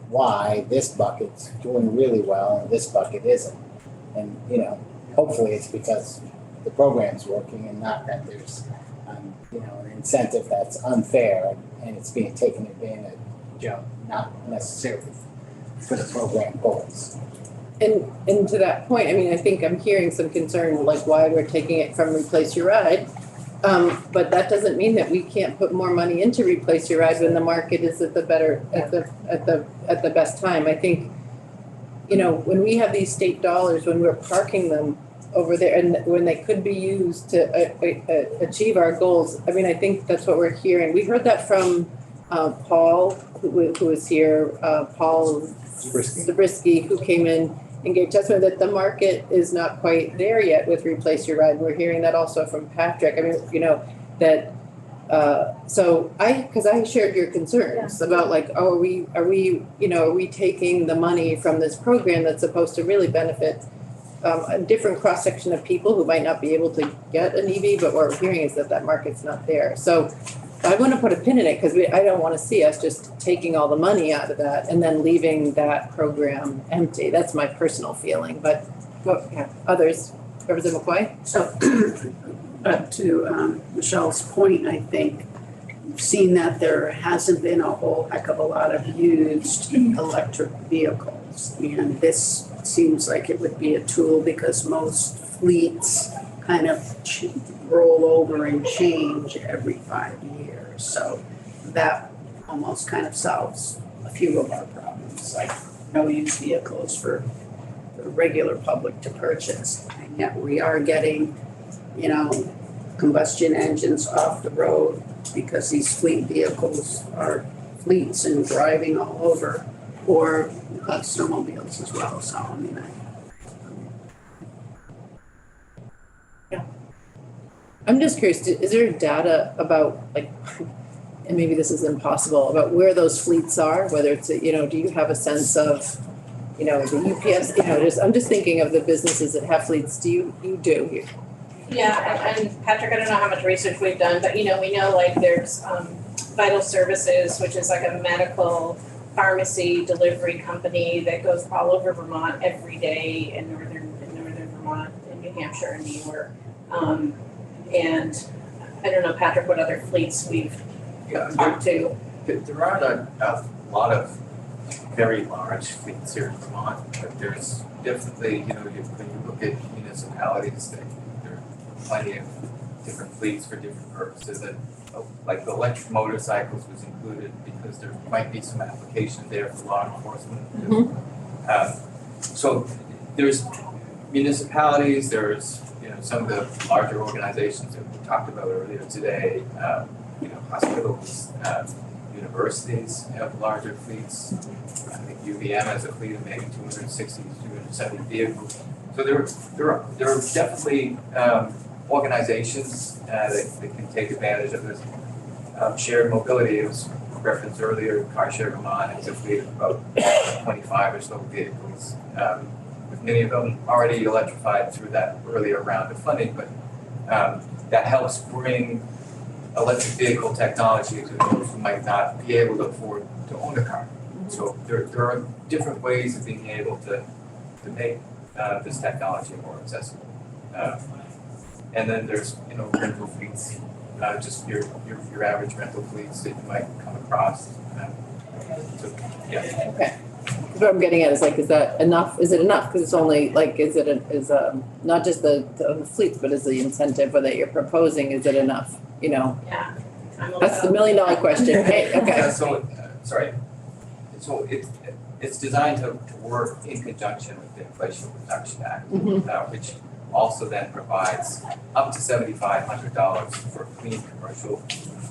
why this bucket's doing really well and this bucket isn't. And, hopefully it's because the program's working and not that there's, an incentive that's unfair and it's being taken advantage of, not necessarily for the program goals. And to that point, I mean, I think I'm hearing some concern, like why we're taking it from Replace Your Ride. But that doesn't mean that we can't put more money into Replace Your Ride when the market is at the best time. I think, when we have these state dollars, when we're parking them over there and when they could be used to achieve our goals, I mean, I think that's what we're hearing. We heard that from Paul, who was here, Paul Zabriskie, who came in and gave testimony that the market is not quite there yet with Replace Your Ride. We're hearing that also from Patrick. I mean, that, because I shared your concerns about like, are we taking the money from this program that's supposed to really benefit a different cross-section of people who might not be able to get an EV, but what we're hearing is that market's not there. So I want to put a pin in it because I don't want to see us just taking all the money out of that and then leaving that program empty. That's my personal feeling, but others, Representative McCoy? So, to Michelle's point, I think we've seen that there hasn't been a whole heck of a lot of used electric vehicles. And this seems like it would be a tool because most fleets kind of roll over and change every 5 years. So that almost kind of solves a few of our problems, like no used vehicles for the regular public to purchase. And yet we are getting, combustion engines off the road because these fleet vehicles are fleets and driving all over, or snowmobiles as well. So, I mean, I'm just curious, is there data about and maybe this is impossible, about where those fleets are, whether it's, do you have a sense of, the UPS, I'm just thinking of the businesses that have fleets. Do you do? Yeah, and Patrick, I don't know how much research we've done, but we know like there's Vital Services, which is like a medical pharmacy delivery company that goes all over Vermont every day in northern Vermont, in New Hampshire and New York. And I don't know, Patrick, what other fleets we've talked to. There aren't a lot of very large fleets here in Vermont, but there's definitely, when you look at municipalities, there are plenty of different fleets for different purposes. And like the electric motorcycles was included because there might be some application there for law enforcement. So there's municipalities, there's some of the larger organizations that we talked about earlier today, hospitals, universities have larger fleets. I think UVM has a fleet of maybe 260, 270 vehicles. So there are definitely organizations that can take advantage of this. Shared mobility, it was referenced earlier, Car Share Vermont has a fleet of about 25 or so vehicles, with many of them already electrified through that earlier round of funding, but that helps bring electric vehicle technology to those who might not be able to afford to own a car. So there are different ways of being able to make this technology more accessible. And then there's rental fleets, just your average rental fleets that you might come across. Okay. What I'm getting at is is that enough? Is it enough? Because it's only not just the fleets, but is the incentive that you're proposing, is it enough? Yeah. That's the $1 million question, right? Okay. So it's designed to work in conjunction with the Inflation Reduction Act, which also then provides up to $7,500 for clean commercial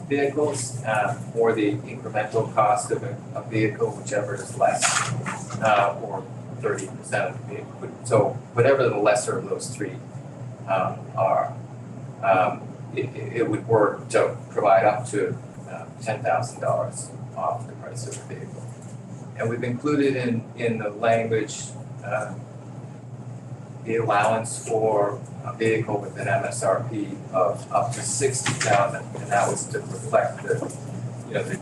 vehicles, or the incremental cost of a vehicle, whichever is less, or 30% of the vehicle. So whatever the lesser of those three are, it would work to provide up to $10,000 off the price of the vehicle. And we've included in the language, the allowance for a vehicle with an MSRP of up to 60,000, and that was to reflect the, you know, that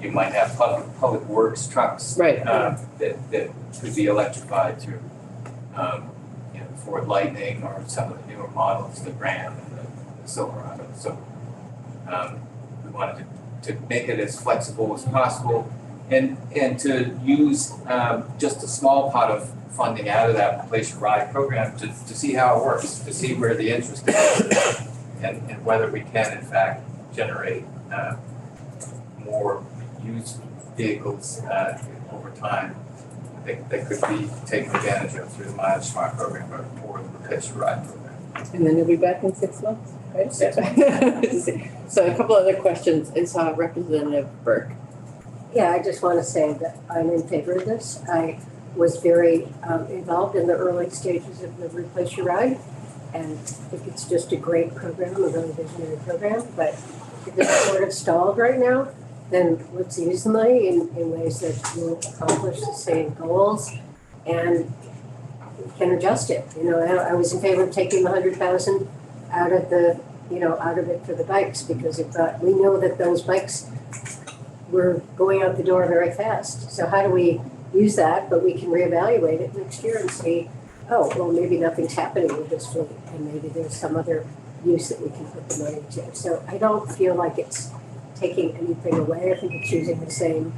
you might have public works trucks. Right. That could be electrified through, you know, Ford Lightning or some of the newer models, the Ram and the Silverado. So, we wanted to make it as flexible as possible and to use, just a small pot of funding out of that Replace Your Ride program to see how it works, to see where the interest is and whether we can in fact generate, more used vehicles over time that could be taken advantage of through the Mileage Smart program or the Replace Your Ride program. And then you'll be back in 6 months, right? So a couple other questions is Representative Burke. Yeah, I just want to say that I'm in favor of this. I was very involved in the early stages of the Replace Your Ride, and I think it's just a great program, a really visionary program. But if it's sort of stalled right now, then let's use the money in ways that will accomplish the same goals and can adjust it. You know, I was in favor of taking the 100,000 out of the, you know, out of it for the bikes, because we know that those bikes were going out the door very fast. So how do we use that, but we can reevaluate it next year and see, oh, well, maybe nothing's happening with this fleet, and maybe there's some other use that we can put the money to. So I don't feel like it's taking anything away. I think it's using the same,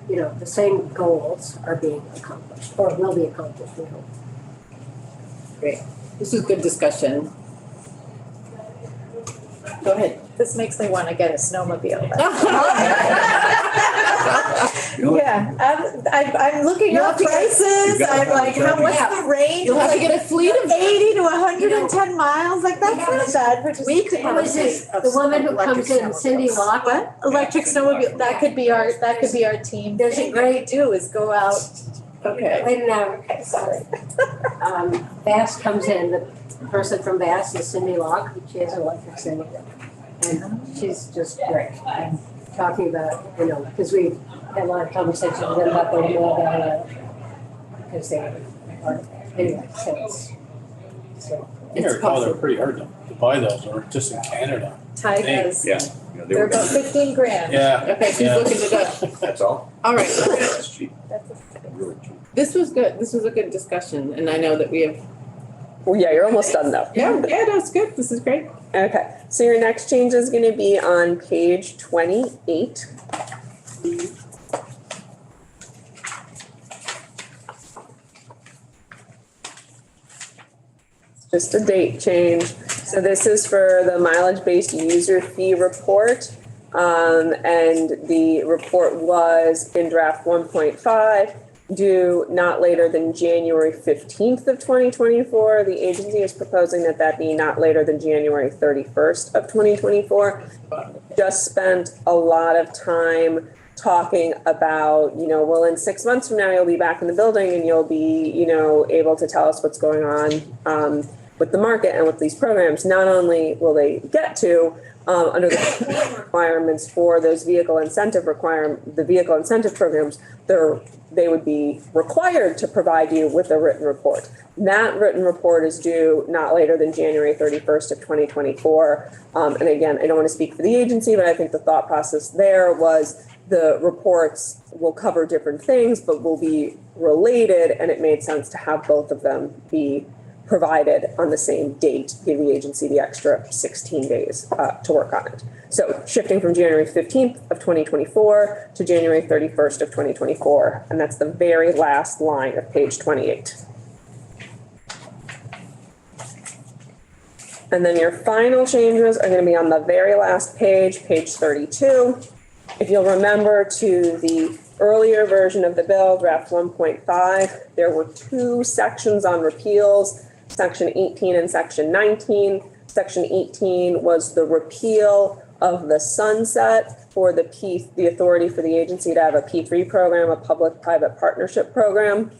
you know, the same goals are being accomplished, or will be accomplished, we hope. Great. This is good discussion. Go ahead. This makes me want to get a snowmobile. Yeah, I'm looking You'll up have to get- prices, I'm like, what's the range? You'll have to get a fleet of 80 to 110 miles, like that's not bad for just. Who is this, the woman who comes in, Cindy Locke? What? Electric snowmobile, that could be our team. There's a great- do is go out. Okay. Wait now, sorry. Bass comes in, the person from Bass is Cindy Locke, she has an electric snowmobile. And she's just great. I'm talking about, you know, because we had a lot of conversations with them about their mill value, because they are, anyway, so it's I recall they're pretty hard to buy those, or just in Canada. Tigers, Yeah. They they're were about 15 grand. Yeah. Okay, she's Yeah. looking it up. That's all? All right. That's cheap, That's really cheap. This was good. This was a good discussion, and I know that we have. Well, yeah, you're almost done though. Yeah, that's good. This is great. Okay, so your next change is gonna be on page 28. Just a date change. So this is for the mileage-based user fee report. And the report was in draft 1.5, due not later than January 15th of 2024. The agency is proposing that that be not later than January 31st of 2024. Just spent a lot of time talking about, you know, well, in 6 months from now, you'll be back in the building and you'll be, you know, able to tell us what's going on with the market and with these programs. Not only will they get to, under the requirements for those the vehicle incentive programs, they would be required to provide you with a written report. That written report is due not later than January 31st of 2024. And again, I don't want to speak for the agency, but I think the thought process there was the reports will cover different things, but will be related, and it made sense to have both of them be provided on the same date, give the agency the extra 16 days to work on it. So shifting from January 15th of 2024 to January 31st of 2024, and that's the very last line of page 28. And then your final changes are going to be on the very last page, page 32. If you'll remember, to the earlier version of the bill, draft 1.5, there were two sections on repeals, section 18 and section 19. Section 18 was the repeal of the sunset for the authority for the agency to have a P3 program, a public-private partnership program.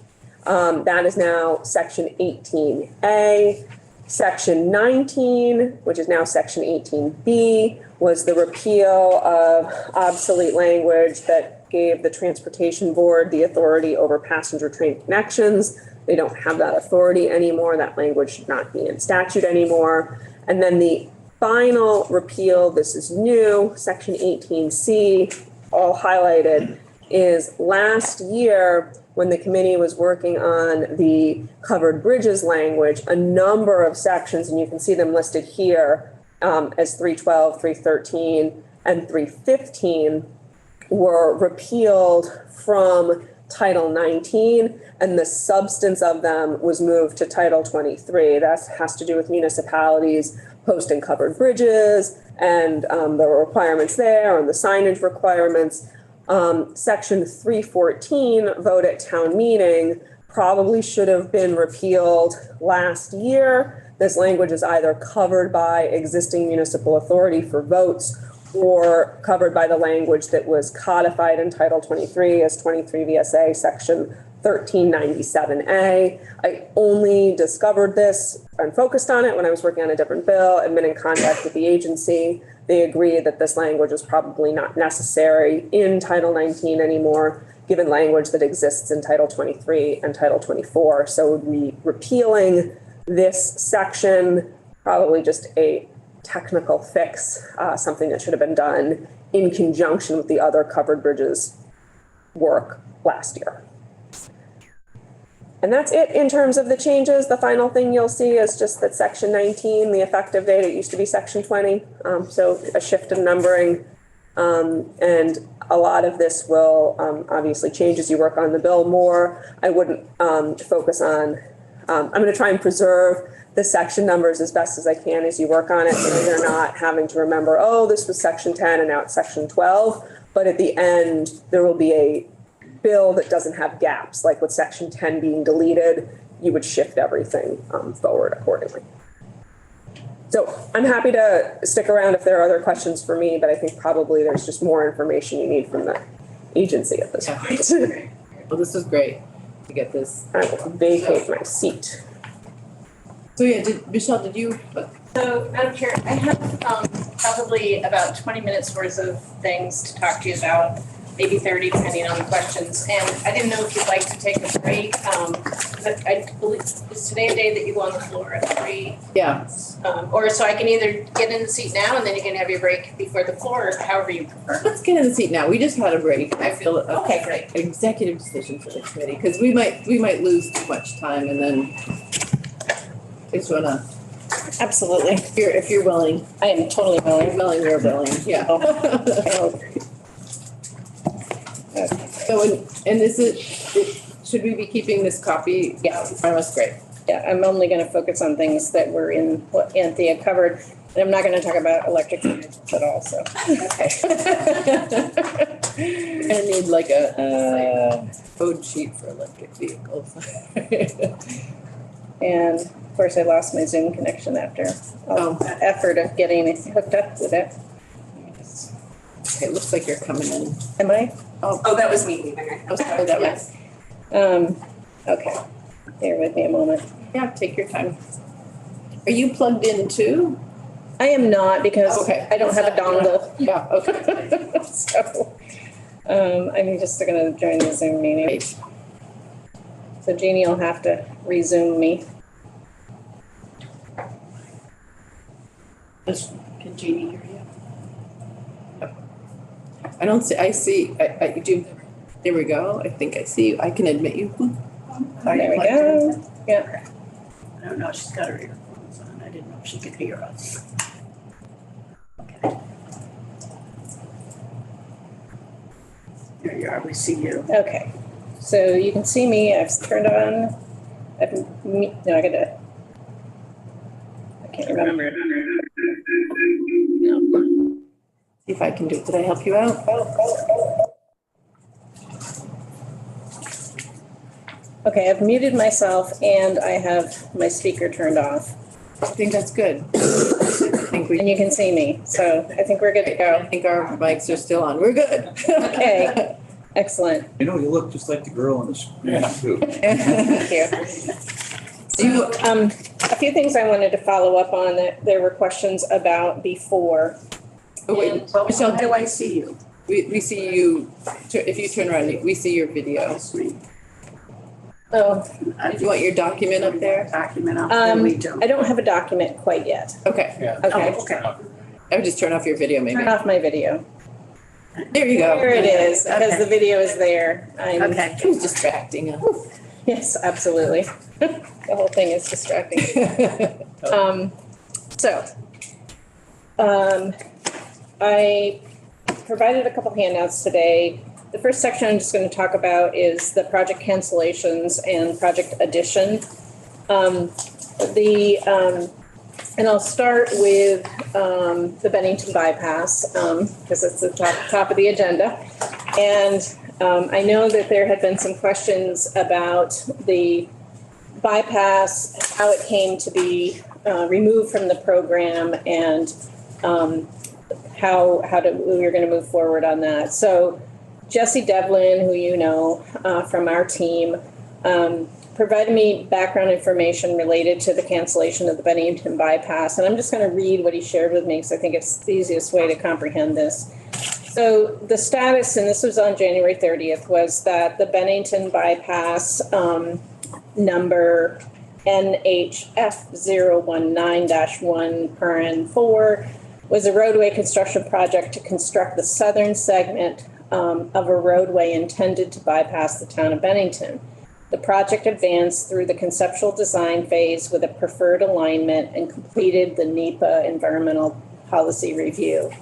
That is now section 18A. Section 19, which is now section 18B, was the repeal of obsolete language that gave the Transportation Board the authority over passenger train connections. They don't have that authority anymore. That language should not be in statute anymore. And then the final repeal, this is new, section 18C, all highlighted, is last year when the committee was working on the covered bridges language, a number of sections, and you can see them listed here as 312, 313, and 315 were repealed from Title 19, and the substance of them was moved to Title 23. That has to do with municipalities posting covered bridges and the requirements there and the signage requirements. Section 314, vote at town meeting, probably should have been repealed last year. This language is either covered by existing municipal authority for votes or covered by the language that was codified in Title 23 as 23 VSA Section 1397A. I only discovered this and focused on it when I was working on a different bill. I've been in contact with the agency. They agreed that this language is probably not necessary in Title 19 anymore, given language that exists in Title 23 and Title 24. So it would be repealing this section, probably just a technical fix, something that should have been done in conjunction with the other covered bridges work last year. And that's it in terms of the changes. The final thing you'll see is just that section 19, the effective date, it used to be section 20. So a shift in numbering. And a lot of this will obviously change as you work on the bill more. I wouldn't focus on, I'm going to try and preserve the section numbers as best as I can as you work on it, so you're not having to remember, oh, this was section 10 and now it's section 12. But at the end, there will be a bill that doesn't have gaps, like with section 10 being deleted, you would shift everything forward accordingly. So I'm happy to stick around if there are other questions for me, but I think probably there's just more information you need from the agency at this point. Well, this is great to get this. I will vacate my seat. So yeah, Michelle, did you? So, Madam Chair, I have probably about 20 minutes worth of things to talk to you about, maybe 30 depending on the questions. And I didn't know if you'd like to take a break. But I believe, is today a day that you go on the floor at 3? Yeah. Or so I can either get in the seat now and then you can have your break before the floor, or however you prefer. Let's get in the seat now. We just had a break. I feel Okay, great. Executive decision for the committee, because we might lose too much time and then I just wanna, Absolutely. if you're willing. I am totally You're willing. willing, you're willing, yeah. So, and is it, should we be keeping this copy? Yeah. In front of us, great. Yeah, I'm only gonna focus on things that were in what Anthea covered. And I'm not gonna talk about electric vehicles at all, so. I need like a code sheet for electric vehicles. And of course, I lost my Zoom connection after all that effort of getting it hooked up with it. It looks like you're coming in. Am I? Oh, that was me leaving. I'm sorry, that was. Okay, bear with me a moment. Yeah, take your time. Are you plugged in too? I am not, because Okay. I don't have a dongle. Yeah, okay. So, I'm just gonna join the Zoom meeting. Great. So Jeannie will have to resume me. Can Jeannie hear you? I don't see, I do, there we go. I think I see you. I can admit you. There we go. Yeah. I don't know, she's got her earphones on. I didn't know if she could hear us. Okay. There you are, we see you. Okay, so you can see me, I've turned on, I gotta, I can't remember. See if I can do it. Did I help you out? Okay, I've muted myself and I have my speaker turned off. I think that's good. I think And you can see me, so I think we're good to I go. think our mics are still on. We're good. Okay, excellent, You know, you look just like the girl on the screen too. thank you. So, a few things I wanted to follow up on that there were questions about before. Oh, wait, Well, Michelle, how do I see you? We see you, if you turn around, we see your video. That's me. Oh, Do you want your document up there? Document up there, we do. I don't have a document quite yet. Okay, Yeah. Okay. Okay. I would just turn off your video maybe. Turn off my video. There you go. There it is, because Okay. the video is there. I'm, Okay. It was distracting. yes, absolutely. The whole thing is distracting. So, I provided a couple handouts today. The first section I'm just going to talk about is the project cancellations and project addition. And I'll start with the Bennington bypass, because it's the top of the agenda. And I know that there had been some questions about the bypass, how it came to be removed from the program, and how we were going to move forward on that. So Jesse Devlin, who you know from our team, provided me background information related to the cancellation of the Bennington bypass. And I'm just going to read what he shared with me because I think it's the easiest way to comprehend this. So the status, and this was on January 30th, was that the Bennington bypass number NHF019-1 was a roadway construction project to construct the southern segment of a roadway intended to bypass the town of Bennington. The project advanced through the conceptual design phase with a preferred alignment and completed the NEPA environmental policy review.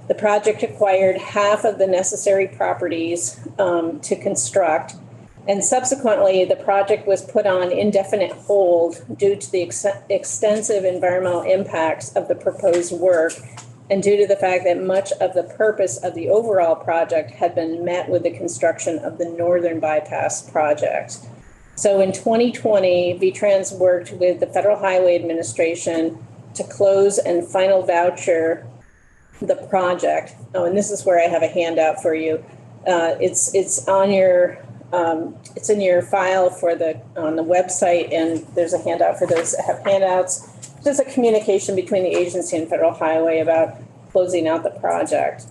The project acquired half of the necessary properties to construct, and subsequently the project was put on indefinite hold due to the extensive environmental impacts of the proposed work and due to the fact that much of the purpose of the overall project had been met with the construction of the northern bypass project. So in 2020, VTrans worked with the Federal Highway Administration to close and final voucher the project. Oh, and this is where I have a handout for you. It's on your it's in your file on the website, and there's a handout for those that have handouts. Just a communication between the agency and Federal Highway about closing out the project.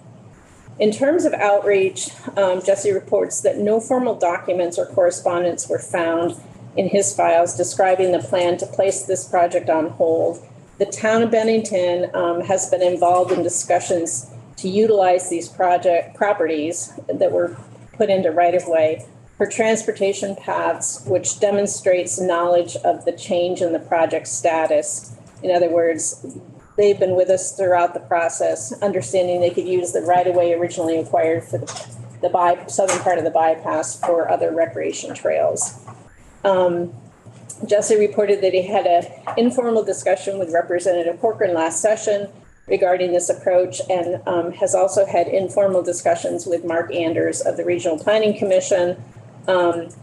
In terms of outreach, Jesse reports that no formal documents or correspondence were found in his files describing the plan to place this project on hold. The town of Bennington has been involved in discussions to utilize these properties that were put into right-of-way for transportation paths, which demonstrates knowledge of the change in the project status. In other words, they've been with us throughout the process, understanding they could use the right-of-way originally acquired for the southern part of the bypass for other recreation trails. Jesse reported that he had an informal discussion with Representative Corcoran last session regarding this approach, and has also had informal discussions with Mark Anders of the Regional Planning Commission, and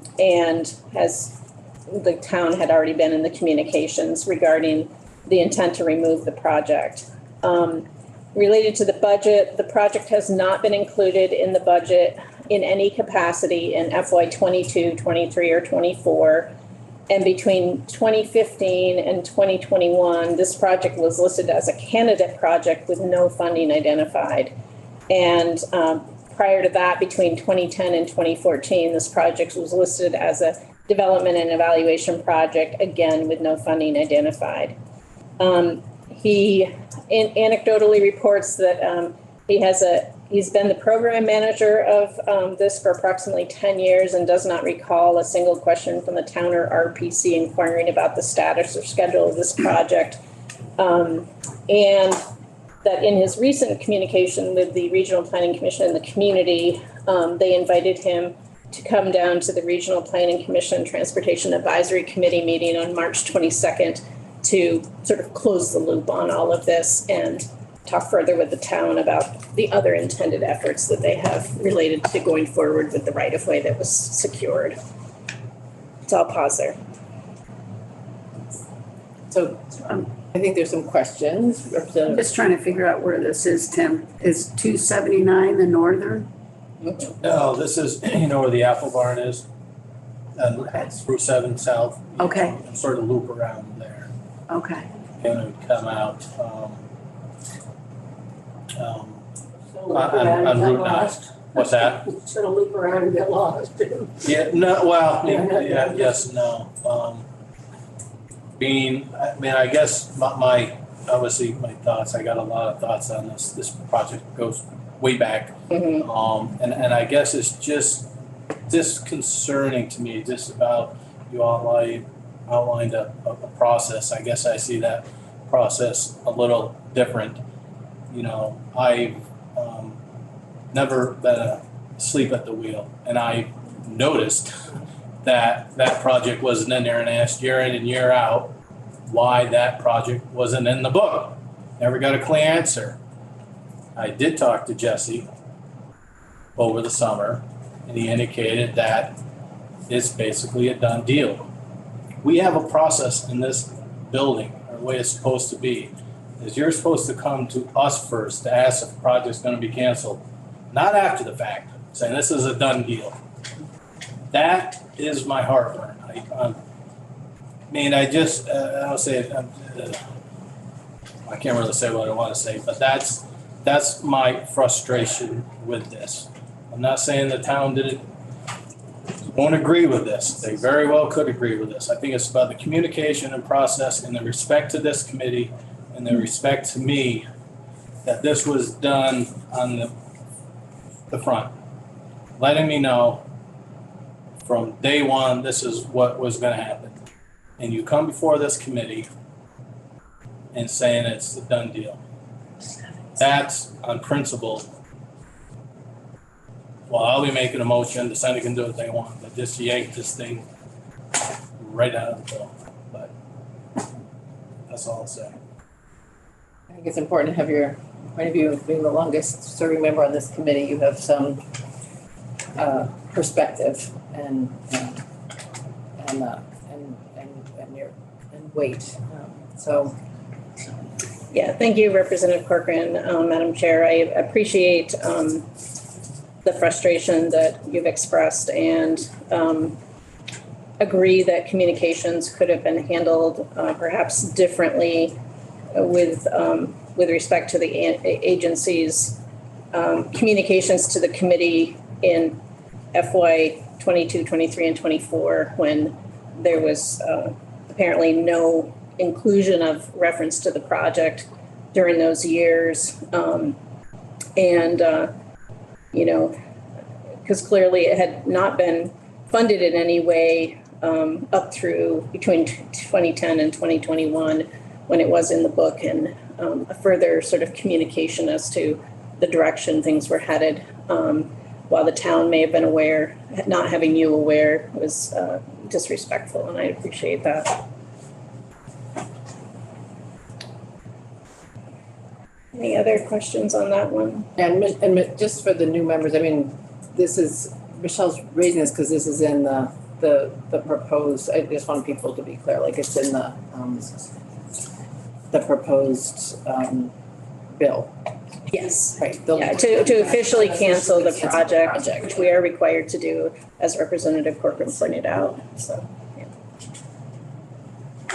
the town had already been in the communications regarding the intent to remove the project. Related to the budget, the project has not been included in the budget in any capacity in FY 22, 23, or 24. And between 2015 and 2021, this project was listed as a candidate project with no funding identified. And prior to that, between 2010 and 2014, this project was listed as a development and evaluation project, again, with no funding identified. He anecdotally reports that he's been the program manager of this for approximately 10 years and does not recall a single question from the town or RPC inquiring about the status or schedule of this project. And that in his recent communication with the Regional Planning Commission and the community, they invited him to come down to the Regional Planning Commission Transportation Advisory Committee meeting on March 22nd to sort of close the loop on all of this and talk further with the town about the other intended efforts that they have related to going forward with the right-of-way that was secured. So I'll pause there. So I think there's some questions. I'm just trying to figure out where this is, Tim. Is 279 the northern? No, this is, you know where the apple barn is? And it's Route 7 South. Okay. Sort of loop around there. Okay. And it would come out, on Route 9. What's that? It's gonna loop around and get lost. Yeah, no, well, yeah, yes, no. I guess my obviously my thoughts, I got a lot of thoughts on this. This project goes way back. And I guess it's just disconcerting to me, just about you outlined a process. I guess I see that process a little different. I've never been asleep at the wheel, and I noticed that project wasn't in there, and asked year in and year out why that project wasn't in the book. Never got a clear answer. I did talk to Jesse over the summer, and he indicated that it's basically a done deal. We have a process in this building, or the way it's supposed to be, is you're supposed to come to us first to ask if the project's gonna be canceled, not after the fact, saying this is a done deal. That is my heartburn. I'll say it, I can't really say what I wanna say, but that's my frustration with this. I'm not saying the town won't agree with this. They very well could agree with this. I think it's about the communication and process and the respect to this committee and the respect to me that this was done on the front. Letting me know from day one, this is what was gonna happen. And you come before this committee and saying it's a done deal. That's on principle. Well, I'll be making a motion, the Senate can do what they want, but just yank this thing right out of the bill. But that's all I'll say. I think it's important to have your point of view of being the longest serving member on this committee. You have some perspective and weight. So. Yeah, thank you, Representative Corcoran, Madam Chair. I appreciate the frustration that you've expressed and agree that communications could have been handled perhaps differently with respect to the agency's communications to the committee in FY 22, 23, and 24, when there was apparently no inclusion of reference to the project during those years. Because clearly it had not been funded in any way up through between 2010 and 2021 when it was in the book, and a further sort of communication as to the direction things were headed. While the town may have been aware, not having you aware was disrespectful, and I appreciate that. Any other questions on that one? And just for the new members, I mean, this is, Michelle's raising this because this is in the proposed, I just want people to be clear, like it's in the proposed bill. Yes. Right. Yeah, to officially cancel the project, which we are required to do, as Representative Corcoran pointed out, so. Yeah.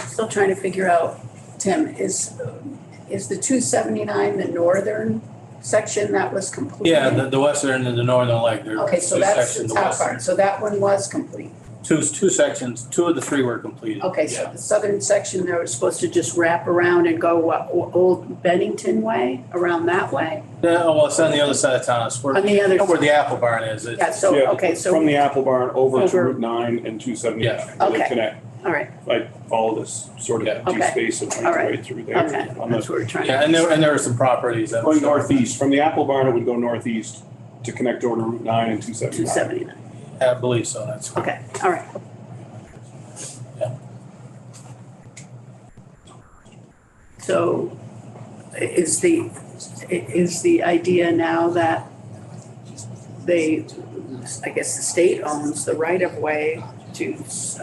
Still trying to figure out, Tim, is the 279 the northern section that was complete? Yeah, the western and the northern leg, there are Okay, two so that's sections. the top part, so that one was complete. Two sections, two of the three were completed. Okay, so Yeah. the southern section, they were supposed to just wrap around and go what, Old Bennington way, around that way? Well, it's on the other side of town, it's On the other where the Apple Barn is. It's- Yeah, so, Yeah, okay, so, From the Apple Barn over to Over. Route 9 and 279. Yeah. where they Okay. connect, all right, like all this sort of Yeah. empty Okay. space that All runs right. right through there. okay, On that's the, what we're trying Yeah, to. and there were some properties that. going northeast, from the Apple Barn, it would go northeast to connect over to Route 9 and 279. 279, I believe so, that's. okay, all right. Yeah. So is the idea now that I guess the state owns the right of way to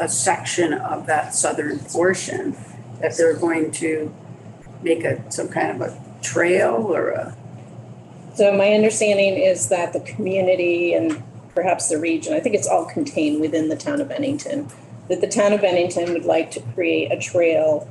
a section of that southern portion, that they're going to make some kind of a trail or a, So my understanding is that the community and perhaps the region, I think it's all contained within the town of Bennington, that the town of Bennington would like to create a trail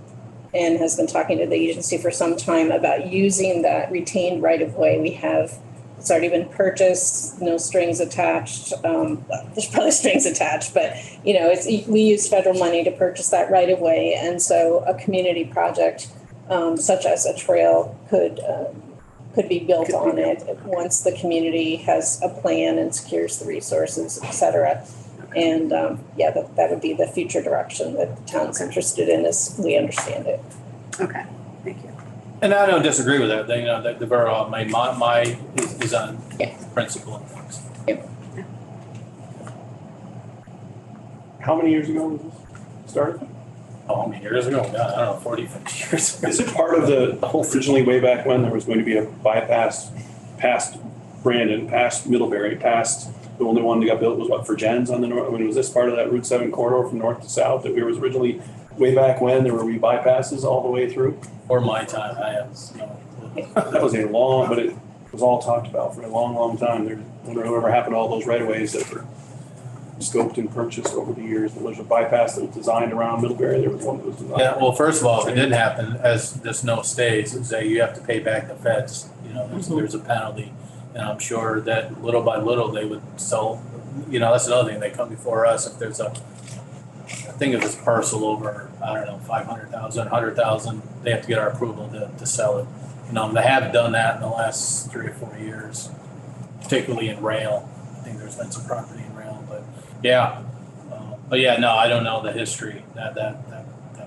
and has been talking to the agency for some time about using that retained right-of-way we have It's already been purchased, no strings attached. There's probably strings attached, but we use federal money to purchase that right away. And so a community project such as a trail could be built on it once the community has a plan and secures the resources, et cetera. And that would be the future direction that the town's interested in as we understand it. Okay, thank you. And I don't disagree with that, that the borough, is on principle and things. How many years ago was this started? Oh, how many years ago? God, I don't know, 40, 50 years ago. Is it part of the, originally way back when there was going to be a bypass past Brandon, past Middlebury, past, the only one that got built was what, for Jens on the north? I mean, was this part of that Route 7 corridor from north to south that was originally way back when there were bypasses all the way through? Or my time, I have That was a long, but it was all talked about for a long, long time. I wonder whatever happened to all those right of ways that were scoped and purchased over the years. There was a bypass that was designed around Middlebury. There was one that was designed. Yeah, well, first of all, if it didn't happen, as this note states, it's that you have to pay back the feds. There's a penalty. And I'm sure that little by little they would sell, that's another thing. They come before us if there's I think of this parcel over, I don't know, 500,000, 100,000, they have to get our approval to sell it. They have done that in the last 3 or 4 years, particularly in rail. I think there's been some property in rail, but no, I don't know the history that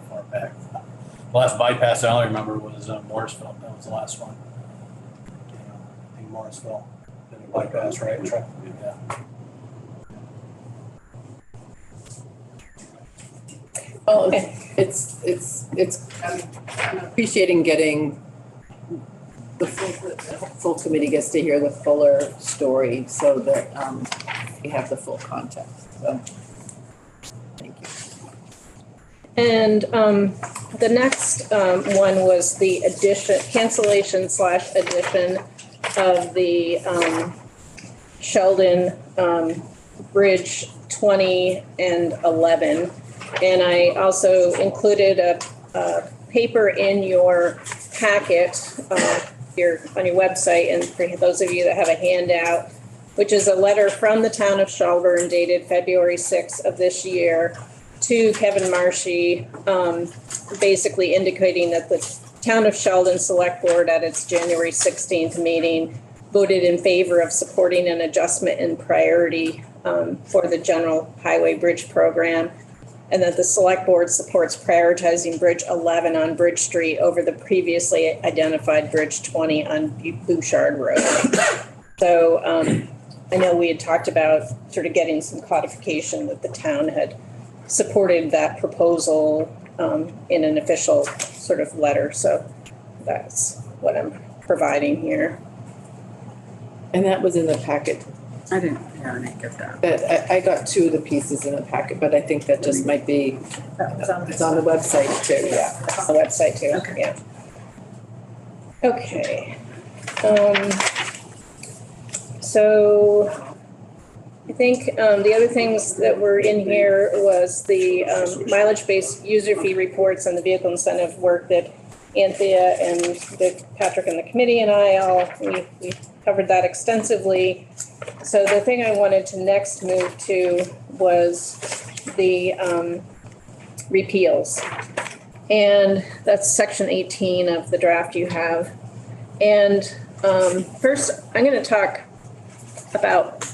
far back. The last bypass I only remember was Morrisville. That was the last one. I think Morrisville did a bypass, right? Yeah. Well, I'm appreciating getting the full committee gets to hear the fuller story so that we have the full context. So, thank you. And the next one was the cancellation/addition of the Sheldon Bridge 20 and 11. And I also included a paper in your packet on your website, and for those of you that have a handout, which is a letter from the town of Shelburne dated February 6th of this year to Kevin Marshy, basically indicating that the town of Sheldon Select Board at its January 16th meeting voted in favor of supporting an adjustment in priority for the general highway bridge program, and that the select board supports prioritizing Bridge 11 on Bridge Street over the previously identified Bridge 20 on Bouchard Road. So I know we had talked about sort of getting some codification that the town had supported that proposal in an official sort of letter. So that's what I'm providing here. And that was in the packet. I didn't get that. But I got 2 of the pieces in the packet, but I think that just might be, it's on the website too, yeah. It's on the website too, Okay. yeah. Okay. So I think the other things that were in here was the mileage-based user fee reports and the vehicle incentive work that Anthea and Patrick and the committee and we covered that extensively. So the thing I wanted to next move to was the repeals. And that's section 18 of the draft you have. And first, I'm going to talk about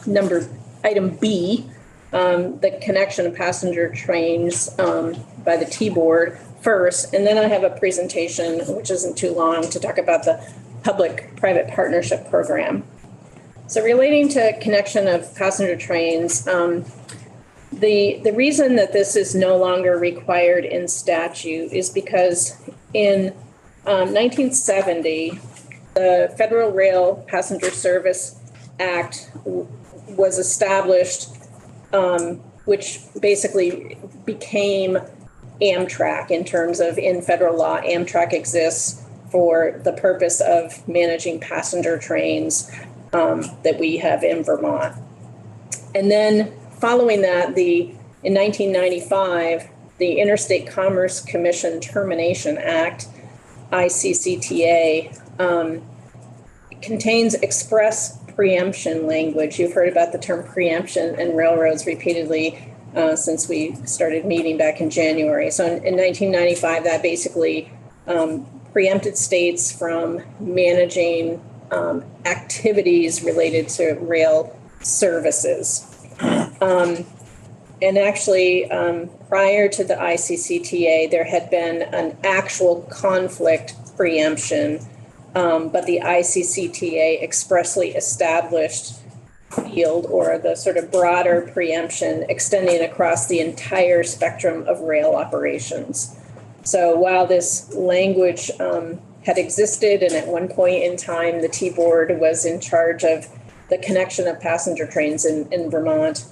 item B, the connection of passenger trains by the T-Board first. And then I have a presentation, which isn't too long, to talk about the public-private partnership program. So relating to connection of passenger trains, the reason that this is no longer required in statute is because in 1970, the Federal Rail Passenger Service Act was established, which basically became Amtrak in terms of in federal law. Amtrak exists for the purpose of managing passenger trains that we have in Vermont. And then following that, in 1995, the Interstate Commerce Commission Termination Act, ICCTA, contains express preemption language. You've heard about the term preemption and railroads repeatedly since we started meeting back in January. So in 1995, that basically preempted states from managing activities related to rail services. And actually, prior to the ICCTA, there had been an actual conflict preemption, but the ICCTA expressly established field or the sort of broader preemption extending across the entire spectrum of rail operations. So while this language had existed, and at one point in time, the T-Board was in charge of the connection of passenger trains in Vermont,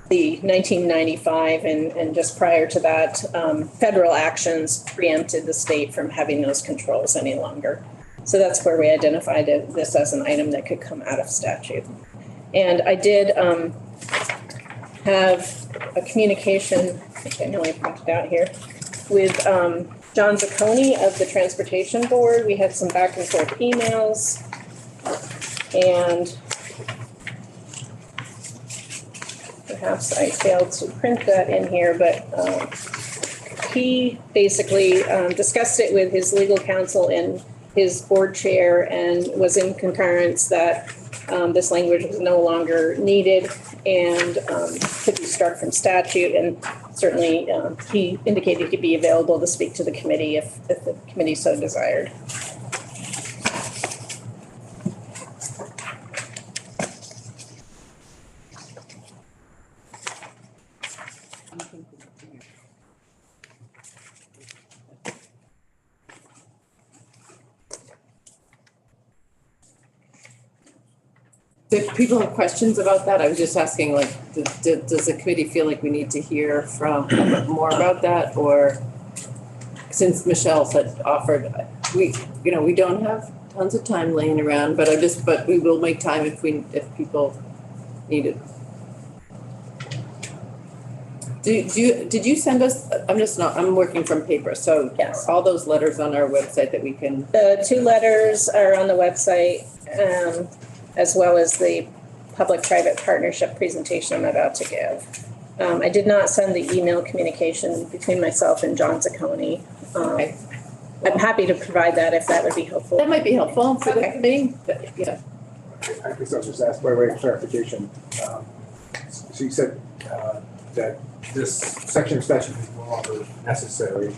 the 1995 and just prior to that, federal actions preempted the state from having those controls any longer. So that's where we identified this as an item that could come out of statute. And I did have a communication, I think I know I printed out here, with John Zacconi of the Transportation Board. We had some back and forth emails, and perhaps I failed to print that in here, but he basically discussed it with his legal counsel and his board chair and was in concurrence that this language was no longer needed and could be struck from statute. And certainly he indicated he'd be available to speak to the committee if the committee so desired. If people have questions about that, I was just asking, like, does the committee feel like we need to hear from more about that? Or since Michelle had offered, we don't have tons of time laying around, but we will make time if people need it. Did you send us, I'm working from paper, so yes, all those letters on our website that we can. The 2 letters are on the website, as well as the public-private partnership presentation I'm about to give. I did not send the email communication between myself and John Zacconi. Okay. I'm happy to provide that if that would be helpful. That might be helpful for the committee, yeah. I guess I'll just ask by way of clarification. So you said that this section of statute is no longer necessary,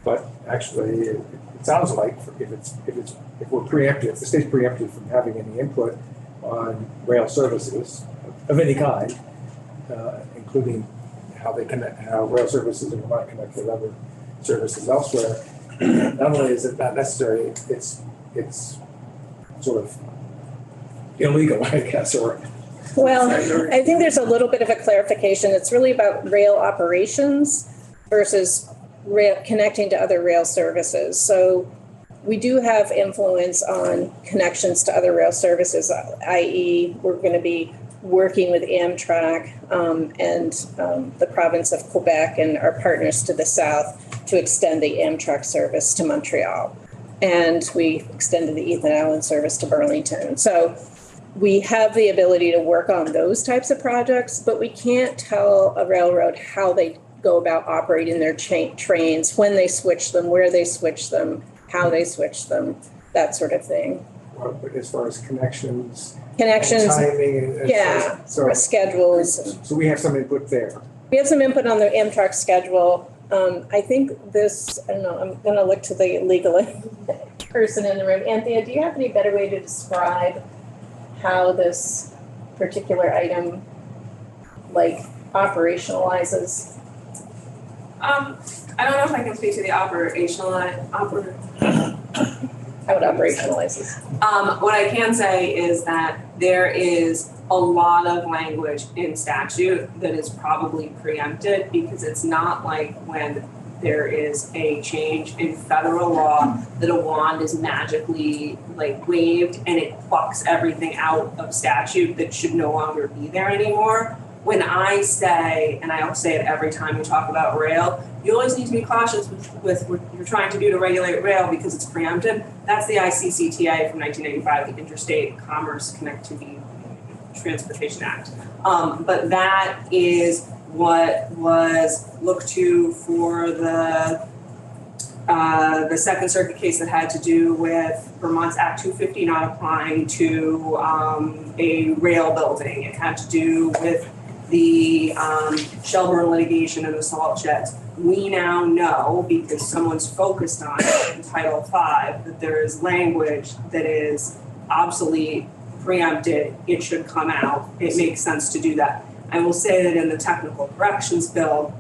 but actually it sounds like if we're preempted, if the state's preempted from having any input on rail services of any kind, including how rail services in Vermont connect with other services elsewhere, not only is it not necessary, it's sort of illegal, I guess, or. Well, I think there's a little bit of a clarification. It's really about rail operations versus rail connecting to other rail services. So we do have influence on connections to other rail services, i.e. we're going to be working with Amtrak and the province of Quebec and our partners to the south to extend the Amtrak service to Montreal. And we extended the Ethan Allen service to Burlington. So we have the ability to work on those types of projects, but we can't tell a railroad how they go about operating their trains, when they switch them, where they switch them, how they switch them, that sort of thing. But as far as connections, timing, so schedules. So we have some input there. We have some input on the Amtrak schedule. I think this, I don't know, I'm going to look to the legal person in the room. Anthea, do you have any better way to describe how this particular item operationalizes? I don't know if I can speak to the how it operationalizes. What I can say is that there is a lot of language in statute that is probably preempted because it's not like when there is a change in federal law that a wand is magically waved and it plucks everything out of statute that should no longer be there anymore. When I say, and I'll say it every time we talk about rail, you always need to be cautious with what you're trying to do to regulate rail because it's preempted. That's the ICCTA from 1995, the Interstate Commerce Connectivity Transportation Act. But that is what was looked to for the Second Circuit case that had to do with Vermont's Act 250 not applying to a rail building. It had to do with the Shelburne litigation and the salt sheds. We now know, because someone's focused on it in Title V, that there is language that is obsolete, preempted, it should come out. It makes sense to do that. I will say that in the technical corrections bill,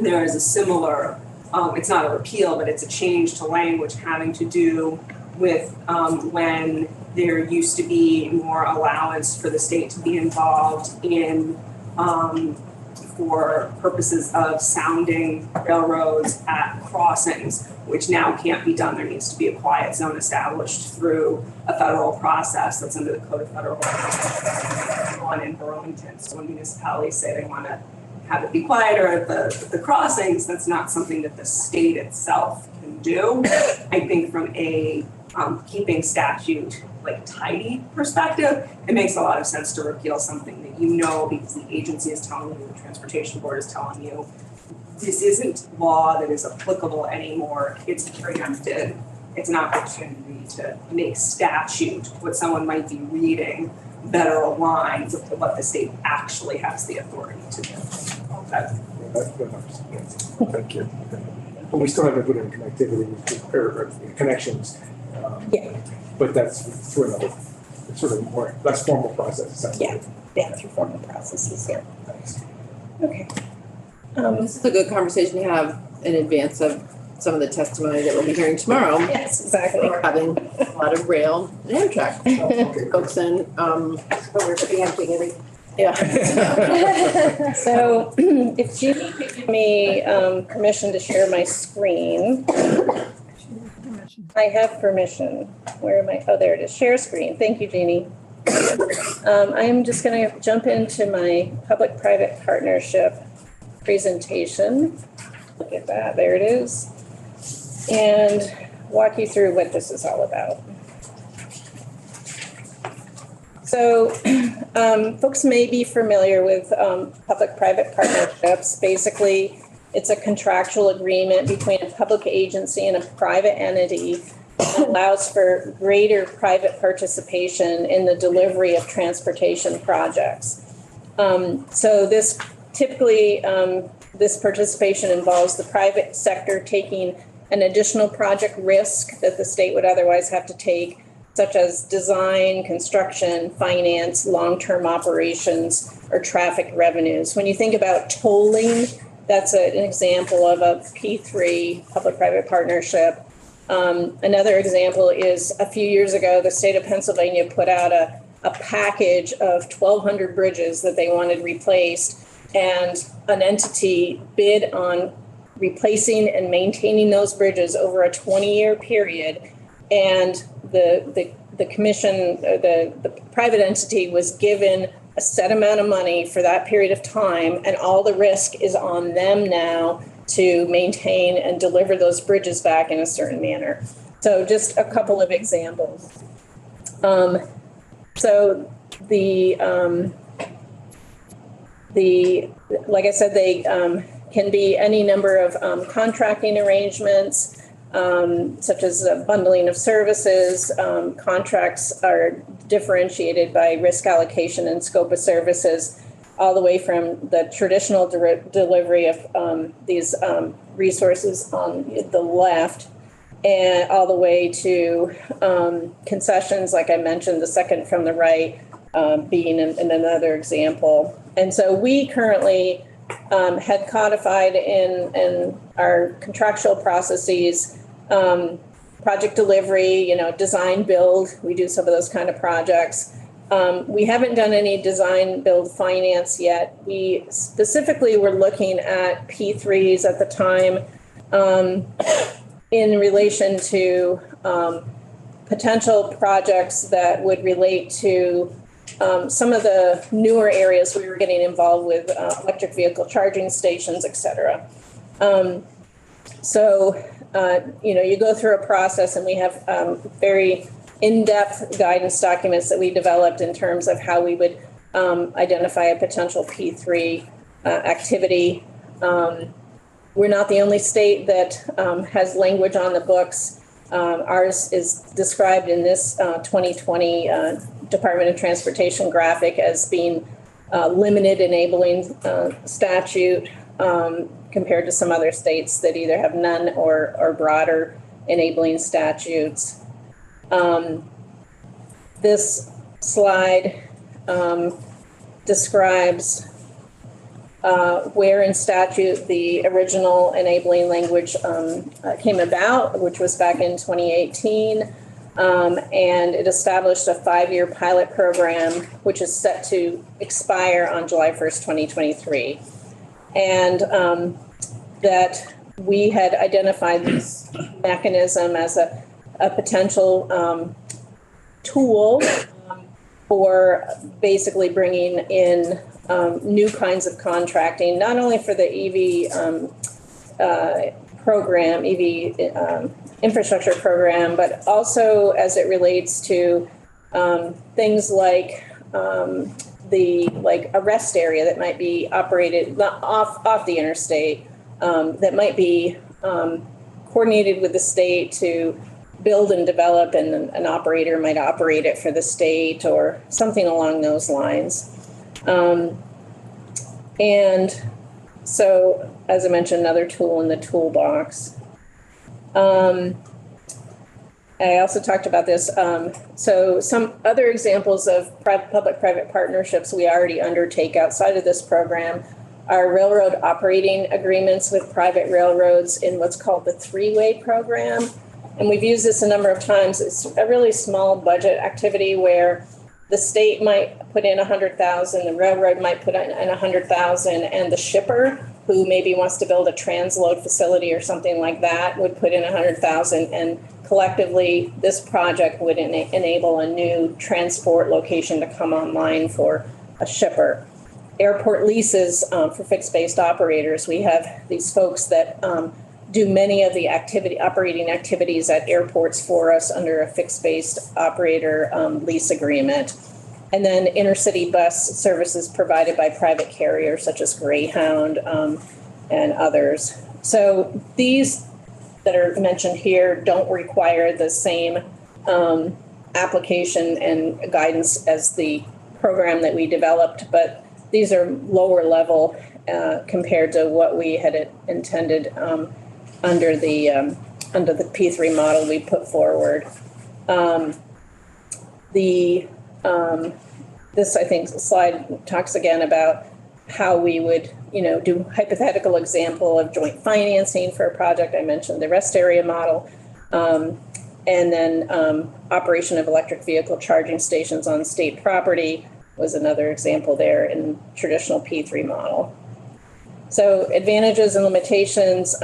there is a similar, it's not a repeal, but it's a change to language having to do with when there used to be more allowance for the state to be involved in for purposes of sounding railroads at crossings, which now can't be done. There needs to be a quiet zone established through a federal process that's under the Code of Federal Law in Burlington. So when municipalities say they want to have it be quieter at the crossings, that's not something that the state itself can do. I think from a keeping statute like tidy perspective, it makes a lot of sense to repeal something that you know because the agency is telling you, the transportation board is telling you, this isn't law that is applicable anymore. It's preempted. It's an opportunity to make statute, what someone might be reading, better aligned with what the state actually has the authority to do. That's thank you. But we still haven't put in connectivity or connections. But that's through another, sort of more, less formal process. Yeah, through formal processes, yeah. Thanks. Okay. This is a good conversation to have in advance of some of the testimony that we'll be hearing tomorrow. Yes, exactly. We're having a lot of rail and Amtrak folks in. But we're preempting everything. Yeah. So if Jeannie could give me permission to share my screen. I have permission. Where am I? Oh, there it is. Share screen. Thank you, Jeannie. I'm just going to jump into my public-private partnership presentation. Look at that. There it is. And walk you through what this is all about. So folks may be familiar with public-private partnerships. Basically, it's a contractual agreement between a public agency and a private entity that allows for greater private participation in the delivery of transportation projects. So this typically, this participation involves the private sector taking an additional project risk that the state would otherwise have to take, such as design, construction, finance, long-term operations, or traffic revenues. When you think about tolling, that's an example of a P3, public-private partnership. Another example is a few years ago, the state of Pennsylvania put out a package of 1,200 bridges that they wanted replaced, and an entity bid on replacing and maintaining those bridges over a 20-year period. And the commission, the private entity was given a set amount of money for that period of time, and all the risk is on them now to maintain and deliver those bridges back in a certain manner. So just a couple of examples. So like I said, they can be any number of contracting arrangements, such as bundling of services. Contracts are differentiated by risk allocation and scope of services, all the way from the traditional delivery of these resources on the left, and all the way to concessions, like I mentioned, the second from the right being in another example. And so we currently had codified in our contractual processes project delivery, design build. We do some of those kind of projects. We haven't done any design build finance yet. We specifically were looking at P3s at the time in relation to potential projects that would relate to some of the newer areas we were getting involved with, electric vehicle charging stations, et cetera. So, you go through a process, and we have very in-depth guidance documents that we developed in terms of how we would identify a potential P3 activity. We're not the only state that has language on the books. Ours is described in this 2020 Department of Transportation graphic as being limited enabling statute compared to some other states that either have none or broader enabling statutes. This slide describes where in statute the original enabling language came about, which was back in 2018. And it established a 5-year pilot program, which is set to expire on July 1st, 2023. And that we had identified this mechanism as a potential tool for basically bringing in new kinds of contracting, not only for the EV program, EV infrastructure program, but also as it relates to things like a rest area that might be operated off the interstate, that might be coordinated with the state to build and develop, and an operator might operate it for the state or something along those lines. And so, as I mentioned, another tool in the toolbox. I also talked about this. So some other examples of public-private partnerships we already undertake outside of this program are railroad operating agreements with private railroads in what's called the three-way program. And we've used this a number of times. It's a really small budget activity where the state might put in $100,000, the railroad might put in $100,000, and the shipper, who maybe wants to build a transload facility or something like that, would put in $100,000, and collectively, this project would enable a new transport location to come online for a shipper. Airport leases for fixed-based operators. We have these folks that do many of the operating activities at airports for us under a fixed-based operator lease agreement. And then intercity bus services provided by private carriers such as Greyhound and others. So these that are mentioned here don't require the same application and guidance as the program that we developed, but these are lower level compared to what we had intended under the P3 model we put forward. This, I think, slide talks again about how we would, do hypothetical example of joint financing for a project. I mentioned the rest area model, and then operation of electric vehicle charging stations on state property was another example there in traditional P3 model. So advantages and limitations,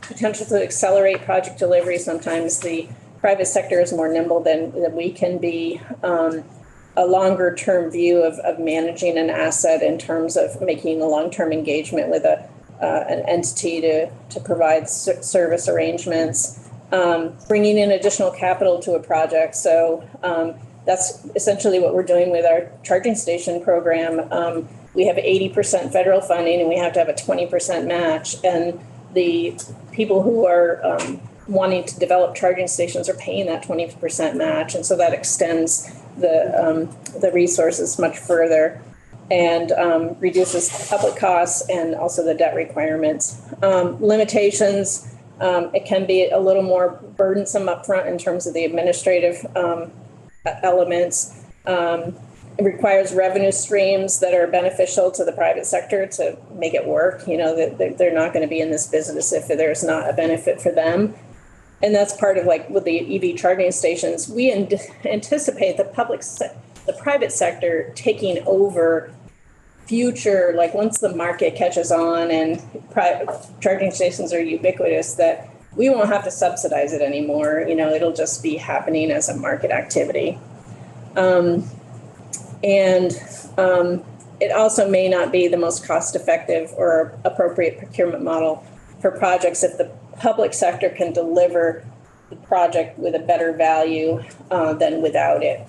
potential to accelerate project delivery. Sometimes the private sector is more nimble than we can be. A longer term view of managing an asset in terms of making a long-term engagement with an entity to provide service arrangements, bringing in additional capital to a project. So that's essentially what we're doing with our charging station program. We have 80% federal funding, and we have to have a 20% match. And the people who are wanting to develop charging stations are paying that 20% match, and so that extends the resources much further and reduces public costs and also the debt requirements. Limitations, it can be a little more burdensome upfront in terms of the administrative elements. It requires revenue streams that are beneficial to the private sector to make it work. They're not going to be in this business if there's not a benefit for them. And that's part of with the EV charging stations. We anticipate the private sector taking over future, once the market catches on and charging stations are ubiquitous, that we won't have to subsidize it anymore. It'll just be happening as a market activity. It also may not be the most cost-effective or appropriate procurement model for projects if the public sector can deliver the project with a better value than without it.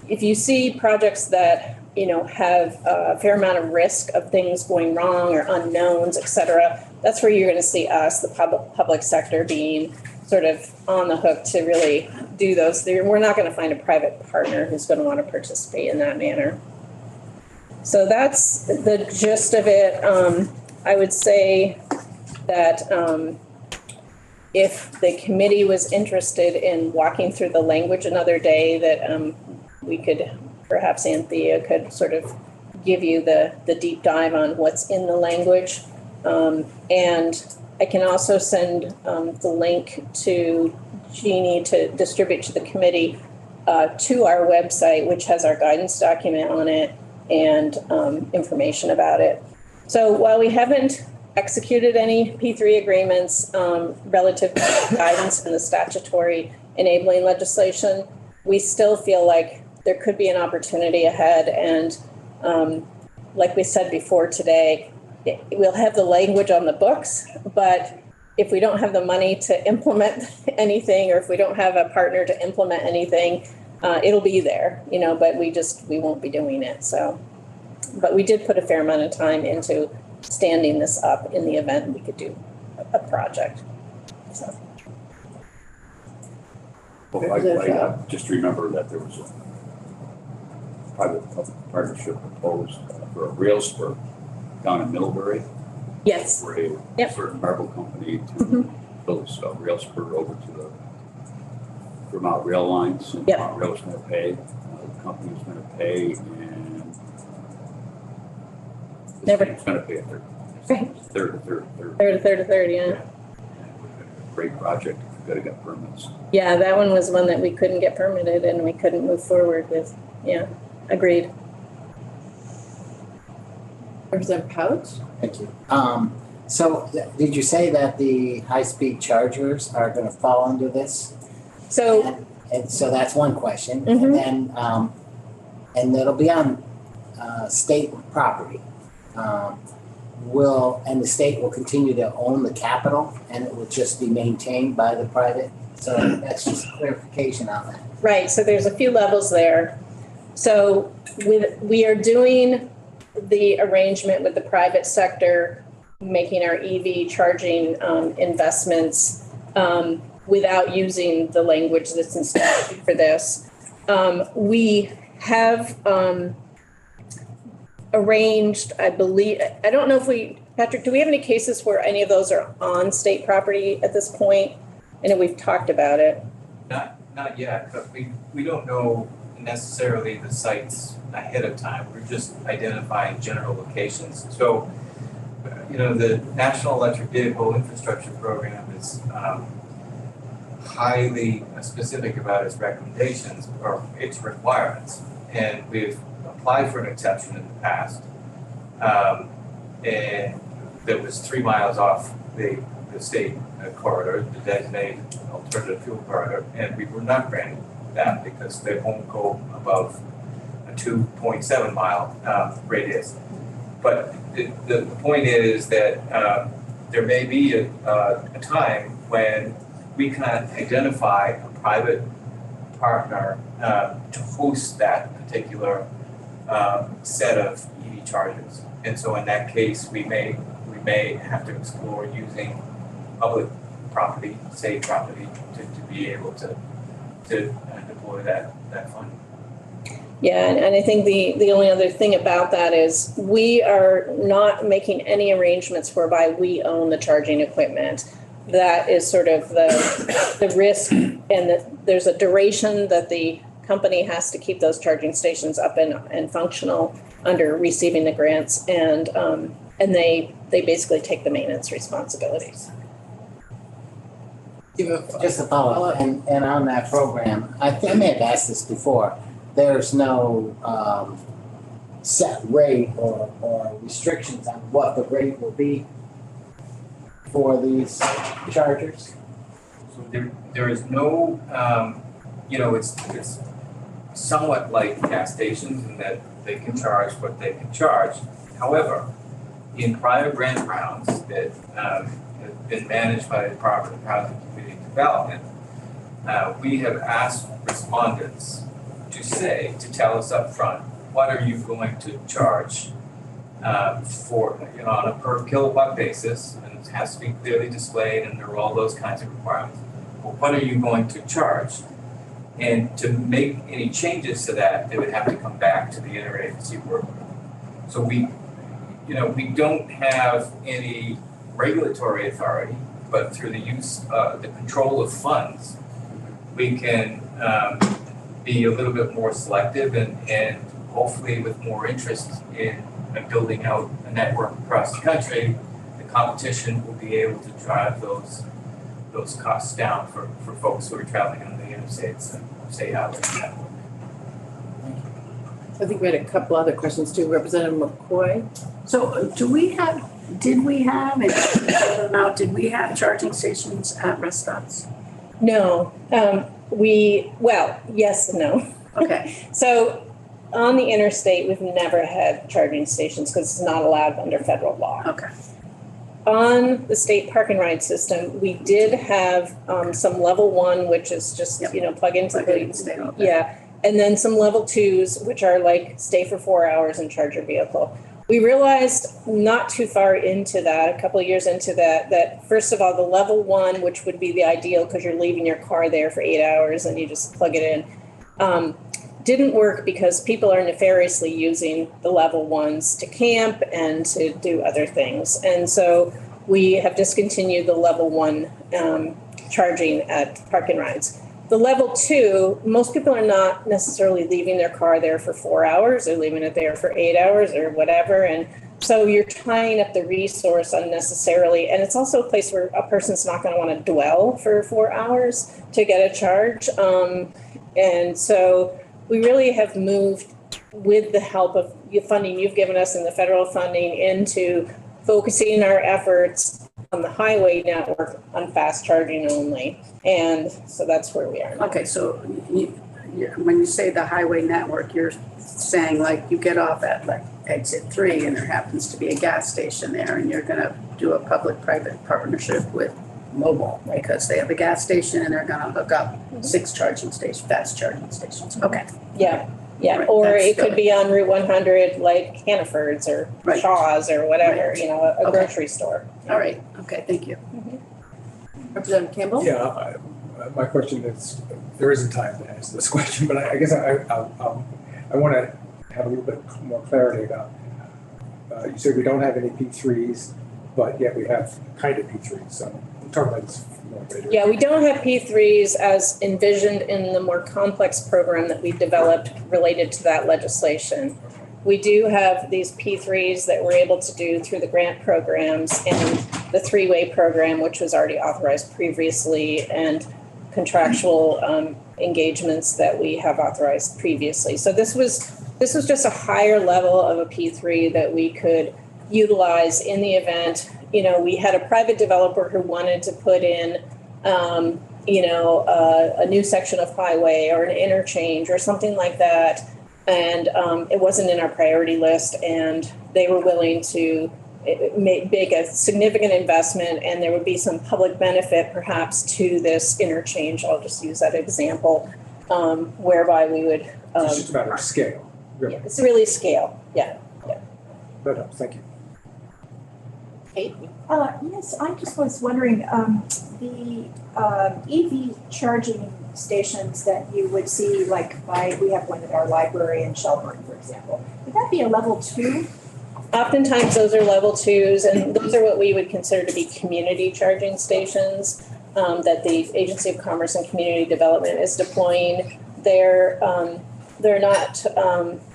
If you see projects that, you know, have a fair amount of risk of things going wrong or unknowns, et cetera, that's where you're going to see us, the public sector, being sort of on the hook to really do those. We're not going to find a private partner who's going to want to participate in that manner. So that's the gist of it. I would say that if the committee was interested in walking through the language another day, that we could, perhaps Anthea could sort of give you the deep dive on what's in the language. And I can also send the link to Jeannie to distribute to the committee to our website, which has our guidance document on it and information about it. So while we haven't executed any P3 agreements relative to guidance in the statutory enabling legislation, we still feel like there could be an opportunity ahead. And like we said before today, we'll have the language on the books, but if we don't have the money to implement anything, or if we don't have a partner to implement anything, it'll be there, you know, but we won't be doing it. So, but we did put a fair amount of time into standing this up in the event we could do a project. So. Well, I just remember that there was a private-public partnership proposed for a rail spur down in Middlebury. Yes. For a certain marble company to build a rail spur over to the Vermont rail lines. And Vermont Rail's going to pay, the company's going to pay, and the state's going to pay a third. Third, yeah. Great project, if you've got to get permits. Yeah, that one was one that we couldn't get permitted and we couldn't move forward with. Yeah, agreed. Representative Couch? Thank you. So did you say that the high-speed chargers are gonna fall under this? So. And so that's one question. Mm-hmm. And then, and it'll be on, state property. And the state will continue to own the capital and it will just be maintained by the private? So that's just clarification on that. Right, so there's a few levels there. So we are doing the arrangement with the private sector, making our EV charging investments without using the language that's in statute for this. We have arranged, I believe, I don't know if Patrick, do we have any cases where any of those are on state property at this point? I know we've talked about it. Not yet, but we don't know necessarily the sites ahead of time. We're just identifying general locations. So, you know, the National Electric Vehicle Infrastructure Program is highly specific about its recommendations or its requirements. And we've applied for an exception in the past. And that was 3 miles off the state corridor, the designated alternative fuel corridor, and we were not granted that because they won't go above a 2.7 mile radius. But the point is that there may be a time when we can identify a private partner to host that particular set of EV chargers. And so in that case, we may have to explore using public property, state property, to be able to deploy that fund. Yeah, and I think the only other thing about that is we are not making any arrangements whereby we own the charging equipment. That is sort of the risk, and there's a duration that the company has to keep those charging stations up and functional under receiving the grants, and they basically take the maintenance responsibilities. Just a follow-up, and on that program, I may have asked this before, there's no set rate or restrictions on what the rate will be for these chargers? So there is no, it's somewhat like gas stations in that they can charge what they can charge. However, in prior grant rounds that has been managed by the Department of Housing and Community Development, we have asked respondents to tell us up front, what are you going to charge for, on a per kilowatt basis, and it has to be clearly displayed, and there are all those kinds of requirements. Well, what are you going to charge? And to make any changes to that, they would have to come back to the interagency work group. So we don't have any regulatory authority, but through the use, the control of funds, we can be a little bit more selective and hopefully with more interest in building out a network across the country, the competition will be able to drive those costs down for folks who are traveling on the interstates and state highway network. I think we had a couple other questions too. Representative McCoy? So did we have, did we have charging stations at rest stops? No, yes and no. Okay. So on the interstate, we've never had charging stations because it's not allowed under federal law. Okay. On the state park and ride system, we did have some level 1, which is just, plug into the, yeah. And then some level 2s, which are like stay for 4 hours and charge your vehicle. We realized not too far into that, a couple of years into that first of all, the level 1, which would be the ideal because you're leaving your car there for 8 hours and you just plug it in, didn't work because people are nefariously using the level 1s to camp and to do other things. And so we have discontinued the level 1 charging at park and rides. The level 2, most people are not necessarily leaving their car there for 4 hours. They're leaving it there for 8 hours or whatever. And so you're tying up the resource unnecessarily. And it's also a place where a person's not going to want to dwell for 4 hours to get a charge. And so we really have moved, with the help of the funding you've given us and the federal funding, into focusing our efforts on the highway network on fast charging only. And so that's where we are now. Okay, so when you say the highway network, you're saying like you get off at like exit 3 and there happens to be a gas station there and you're going to do a public-private partnership with Mobile because they have a gas station and they're going to hook up 6 charging stations, fast charging stations. Okay. Yeah. Right, Or that's it could good. be on Route 100, like Hannaford's or Right. Shaw's or whatever, Right. a Okay. grocery store. All right. Okay, thank you. Representative Campbell? Yeah, my question is, there isn't time to answer this question, but I guess I want to have a little bit more clarity about, you said we don't have any P3s, but yet we have kind of P3s, so we'll talk about this more later. Yeah, we don't have P3s as envisioned in the more complex program that we've developed related to that legislation. We do have these P3s that we're able to do through the grant programs and the 3-way program, which was already authorized previously, and contractual engagements that we have authorized previously. So this was just a higher level of a P3 that we could utilize in the event. We had a private developer who wanted to put in, a new section of highway or an interchange or something like that. And it wasn't in our priority list, and they were willing to make a significant investment, and there would be some public benefit perhaps to this interchange. I'll just use that example, whereby we would. It's just a matter of scale, really. Yeah, it's really scale, yeah. That helps, thank you. Kate? Yes, I just was wondering, the EV charging stations that you would see, like we have one at our library in Shelburne, for example. Would that be a level 2? Oftentimes those are level 2s, and those are what we would consider to be community charging stations that the Agency of Commerce and Community Development is deploying. They're not,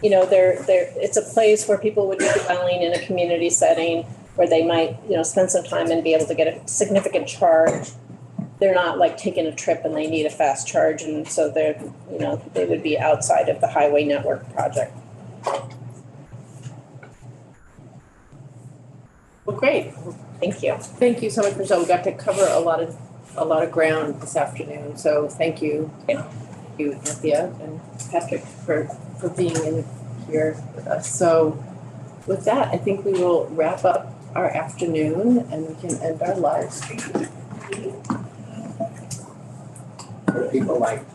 it's a place where people would be dwelling in a community setting where they might, spend some time and be able to get a significant charge. They're not like taking a trip and they need a fast charge, and so they would be outside of the highway network project. Well, great. Thank you. Thank you so much, Michelle. We got to cover a lot of ground this afternoon. So thank you, Anthea and Patrick, for being in here with us. So with that, I think we will wrap up our afternoon and we can end our live stream. What do people like